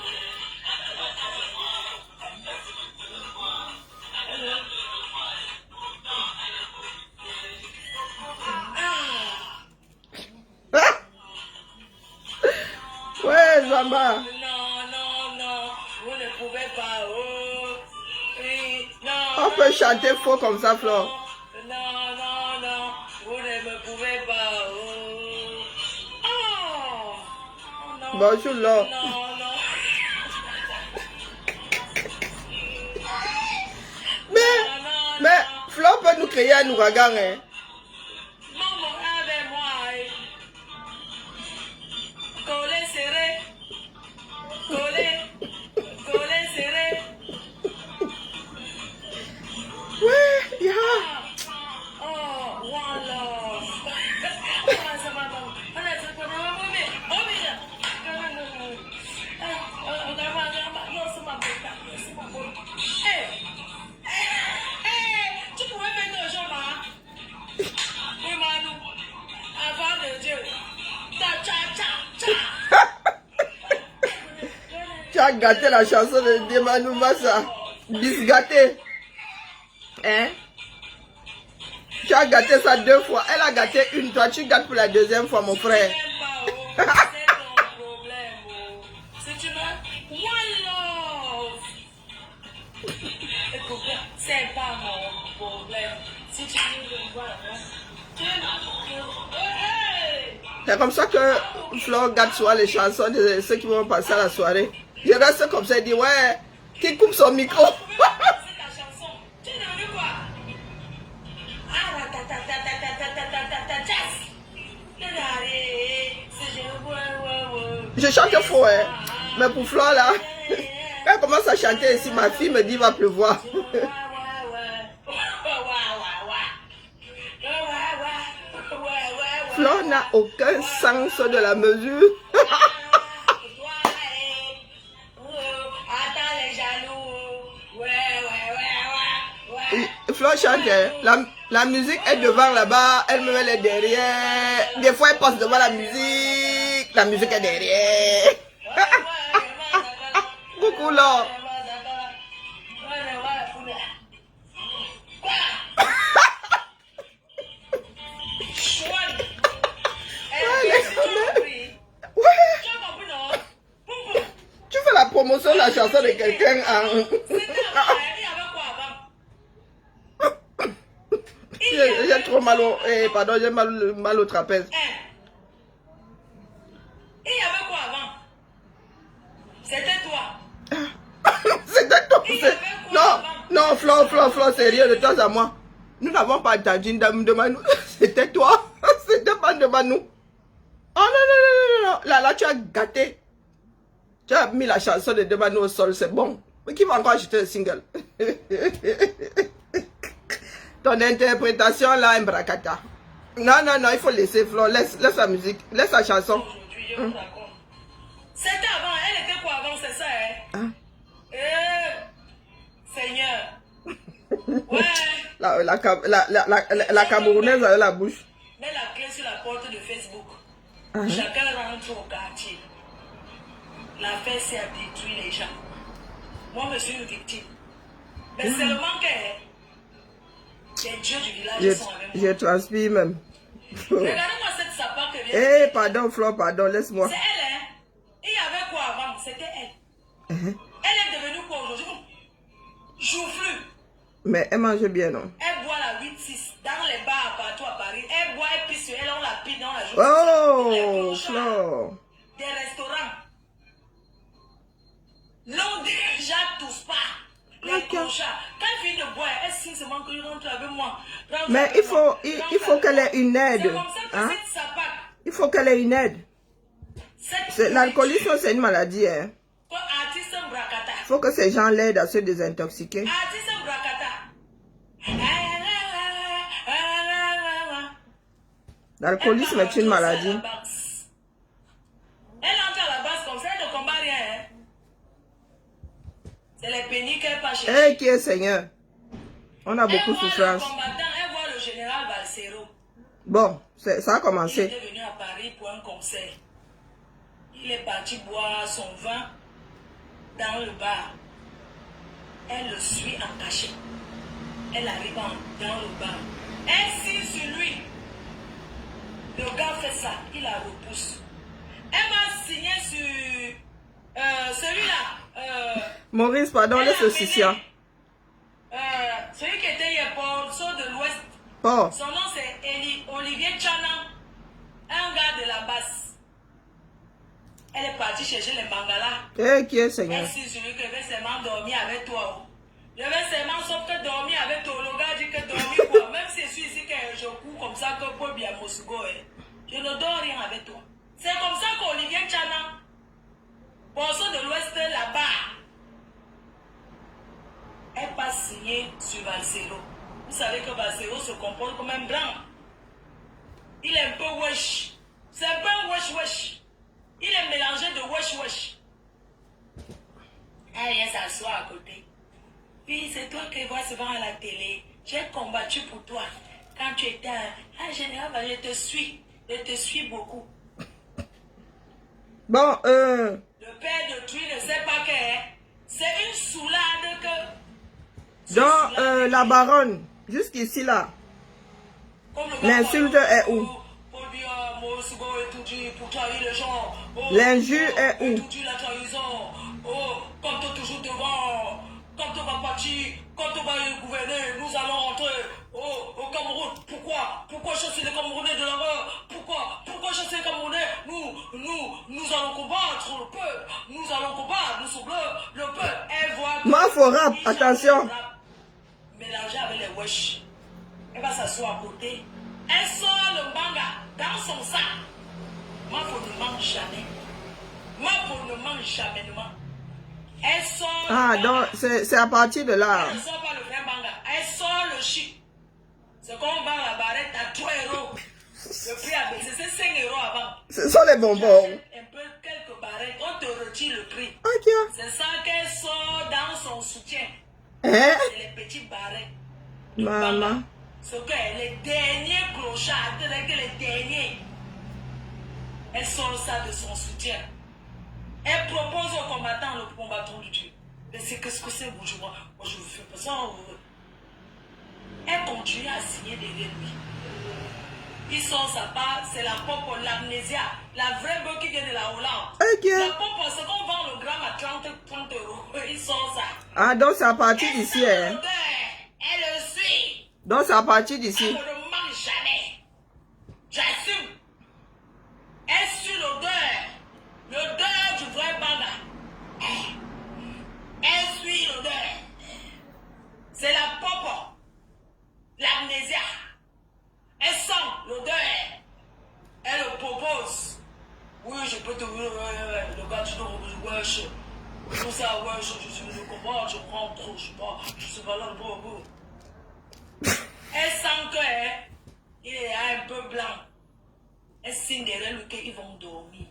[SPEAKER 1] Ouais, Zamba.
[SPEAKER 4] Non, non, non, vous ne pouvez pas. Oh, oui, non.
[SPEAKER 1] On peut chanter faux comme ça, Fleur.
[SPEAKER 4] Non, non, non, vous ne me pouvez pas. Oh, oh non.
[SPEAKER 1] Bonjour, Laure.
[SPEAKER 4] Non, non.
[SPEAKER 1] Mais, Fleur peut nous créer un ouragan, hein.
[SPEAKER 4] Maman, avec moi. Collé serré. Collé, serré.
[SPEAKER 1] Ouais, yeah.
[SPEAKER 4] Oh, one love. Tu pouvais mettre le jambes, hein? Oui, Manu. Avant de Dieu.
[SPEAKER 1] Tu as gâté la chanson de Demanou Massa. Bisgâté. Hein? Tu as gâté ça 2 fois. Elle a gâté une, toi tu gâtes pour la 2e fois, mon frère.
[SPEAKER 4] C'est ton problème, oh. Si tu veux, one love. Écoute, c'est pas mon problème. Si tu veux le voir,
[SPEAKER 1] C'est comme ça que Flo gâte souvent les chansons de ceux qui vont passer à la soirée. Je reste comme ça et dis, ouais, qui coupe son micro.
[SPEAKER 4] c'est ta chanson. Tu n'as vu quoi? Ah, ta ta ta ta ta ta ta ta ta ta ta.
[SPEAKER 1] Je chante faux, hein. Mais pour Flo là, elle commence à chanter ici, ma fille me dit, va pleuvoir. Flo n'a aucun sens de la mesure. Flo chante, hein. La musique est devant là-bas, elle me met les derrière. Des fois, elle passe devant la musique est derrière. Coucou là. Tu fais la promotion de la chanson de quelqu'un en... J'ai trop mal au... pardon, j'ai mal au trapèze.
[SPEAKER 4] Et il y avait quoi avant? C'était toi.
[SPEAKER 1] C'était toi. Non, Flo, sérieux, de toi à moi. Nous n'avons pas entendu une dame de Manou. C'était toi. C'était pas de Manou. Oh non. Là, tu as gâté. Tu as mis la chanson de Demano au sol, c'est bon. Mais qui va encore acheter le single? Ton interprétation là, un bracata. Non, il faut laisser Flo, laisse la musique, laisse la chanson.
[SPEAKER 4] C'était avant, elle était quoi avant, c'est ça, hein? Seigneur. Ouais.
[SPEAKER 1] La Camerounaise avec la bouche.
[SPEAKER 4] Mets la clé sur la porte de Facebook. Chacun rentre au quartier. L'affaire c'est à détruire les gens. Moi, je suis une victime. Mais seulement que les dieux du village sont avec moi.
[SPEAKER 1] Je transpire même.
[SPEAKER 4] Regardez-moi cette sapin que vient.
[SPEAKER 1] Pardon, Flo, pardon, laisse-moi.
[SPEAKER 4] C'est elle, hein? Il y avait quoi avant? C'était elle. Elle est devenue quoi aujourd'hui? Joufflue.
[SPEAKER 1] Mais elle mange bien, non?
[SPEAKER 4] Elle boit la 8-6 dans les bars partout à Paris. Elle boit, elle pisse sur elle, on la pisse dans la
[SPEAKER 1] Oh,
[SPEAKER 4] journée.
[SPEAKER 1] Flo.
[SPEAKER 4] Des restaurants l'ont déjà tous pas. Les clochards. Quand elle finit de boire, elle signe seulement que je rentre avec moi.
[SPEAKER 1] Mais il faut qu'elle ait une aide.
[SPEAKER 4] C'est comme ça que cette sapac.
[SPEAKER 1] Il faut qu'elle ait une aide. L'alcoolisme, c'est une maladie. Hein.
[SPEAKER 4] Artiste bracata.
[SPEAKER 1] Il faut que ces gens l'aident à se désintoxiquer.
[SPEAKER 4] Artiste bracata.
[SPEAKER 1] L'alcoolisme est une maladie.
[SPEAKER 4] Elle entre à la base comme ça, elle ne combat rien. Hein. C'est les pénis qu'elle pas chercher.
[SPEAKER 1] Qui est Seigneur? On a beaucoup de souffrance.
[SPEAKER 4] Elle voit le général Balsero.
[SPEAKER 1] Bon, ça a commencé.
[SPEAKER 4] Il est venu à Paris pour un concert. Il est parti boire son vin dans le bar. Elle le suit en cachet. Elle arrive dans le bar. Elle signe sur lui. Le gars fait ça, il la repousse. Elle m'a signé sur celui-là.
[SPEAKER 1] Maurice, pardon, laisse le sicien.
[SPEAKER 4] Celui qui était hier pour Saut de l'Ouest.
[SPEAKER 1] Oh.
[SPEAKER 4] Son nom c'est Olivier Chana, un gars de la basse. Elle est partie chercher les mangalas.
[SPEAKER 1] Qui est Seigneur?
[SPEAKER 4] Elle signe sur lui que je vais seulement dormir avec toi. Je vais seulement sauf que dormir avec toi. Le gars dit que dormir quoi? Même si je suis ici que je cours comme ça que pour bien Moscou. Je ne dors rien avec toi. C'est comme ça qu'Olivier Chana Bonsoir de l'Ouest là-bas. Elle pas signé sur Valsero. Vous savez que Valsero se comporte comme un blanc. Il est un peu wesh. C'est un peu un wesh. Il est mélangé de wesh. Elle vient s'asseoir à côté. Puis c'est toi qui vois souvent à la télé. J'ai combattu pour toi. Quand tu étais un général, je te suis beaucoup.
[SPEAKER 1] Bon,
[SPEAKER 4] Le père de Tui ne sait pas que c'est une soulade que...
[SPEAKER 1] donc, la baronne, jusqu'ici là, l'insulte est où? L'injure est où?
[SPEAKER 4] La trahison. Oh, quand on est toujours devant, quand on va partir, quand on va gouverner, nous allons rentrer au Cameroun. Pourquoi chasser les Camerounais de là-bas? Pourquoi chasser les Camerounais? Nous allons combattre le peuple. Nous allons combattre, nous sommes le peuple. Elle voit que...
[SPEAKER 1] Moi, faut rap, attention.
[SPEAKER 4] Mélangé avec les wesh. Elle va s'asseoir à côté. Elle sort le manga dans son sac. Moi, faut ne mange jamais. Elle sort...
[SPEAKER 1] Ah, donc, c'est à partir de là.
[SPEAKER 4] Elle ne sort pas le vrai manga. Elle sort le chic. C'est comme on vend la barrette à 3 €. Le prix a baissé. C'est 5 € avant.
[SPEAKER 1] Ce sont les bonbons.
[SPEAKER 4] Un peu quelques barrettes. On te retire le prix.
[SPEAKER 1] Ok.
[SPEAKER 4] C'est ça qu'elle sort dans son soutien.
[SPEAKER 1] Hein?
[SPEAKER 4] C'est les petites barrettes.
[SPEAKER 1] Maman.
[SPEAKER 4] C'est que les derniers clochards, les derniers. Elle sort ça de son soutien. Elle propose aux combattants le combattant du Dieu. Mais c'est qu'est-ce que c'est, moi je vous fais pas ça. Elle continue à signer derrière lui. Ils sont sa part, c'est la popo, l'amnésia, la vraie bœuf qui vient de la Hollande.
[SPEAKER 1] Ok.
[SPEAKER 4] La popo, c'est qu'on vend le gramme à 30 €. Ils sont ça.
[SPEAKER 1] Ah, donc c'est à partir d'ici, hein?
[SPEAKER 4] Elle le suit.
[SPEAKER 1] Donc c'est à partir d'ici.
[SPEAKER 4] Elle ne mange jamais. J'assume. Elle suit l'odeur du vrai banga. Elle suit l'odeur. C'est la popo, l'amnésia. Elle sent l'odeur. Elle le propose. Oui, je peux te dire, le gars, tu dois wesh. Tout ça, wesh, je suis le combat, je prends trop, je sais pas là, bon. Elle sent qu'il est un peu blanc. Elle signe derrière lui qu'ils vont dormir.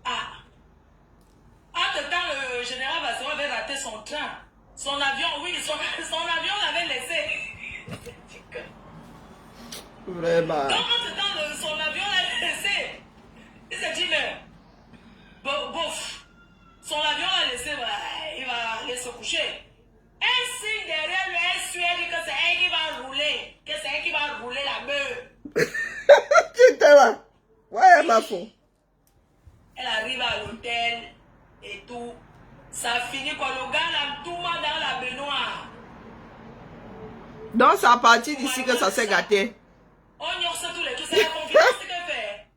[SPEAKER 4] Ah. Entre-temps, le général Bassero avait raté son train. Son avion, oui, son avion l'avait laissé.
[SPEAKER 1] Vraiment.
[SPEAKER 4] Donc, entre-temps, son avion l'a laissé. Il s'est dit, mais, bof, son avion l'a laissé, il va aller se coucher. Elle signe derrière lui, elle suit, elle dit que c'est elle qui va rouler, la meuf.
[SPEAKER 1] Tu te vas. Ouais, ma faux.
[SPEAKER 4] Elle arrive à l'hôtel et tout. Ça finit quand le gars l'a tout mal dans la baignoire.
[SPEAKER 1] Donc c'est à partir d'ici que ça s'est gâté.
[SPEAKER 4] On ignoce tous les trucs, c'est la confidence qu'elle fait.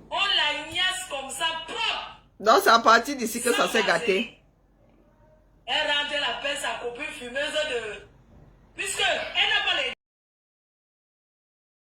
[SPEAKER 4] On la ignace comme ça, propre.
[SPEAKER 1] Donc c'est à partir d'ici que ça s'est gâté.
[SPEAKER 4] Elle rentre, elle appelle sa copine fumeuse de... Puisque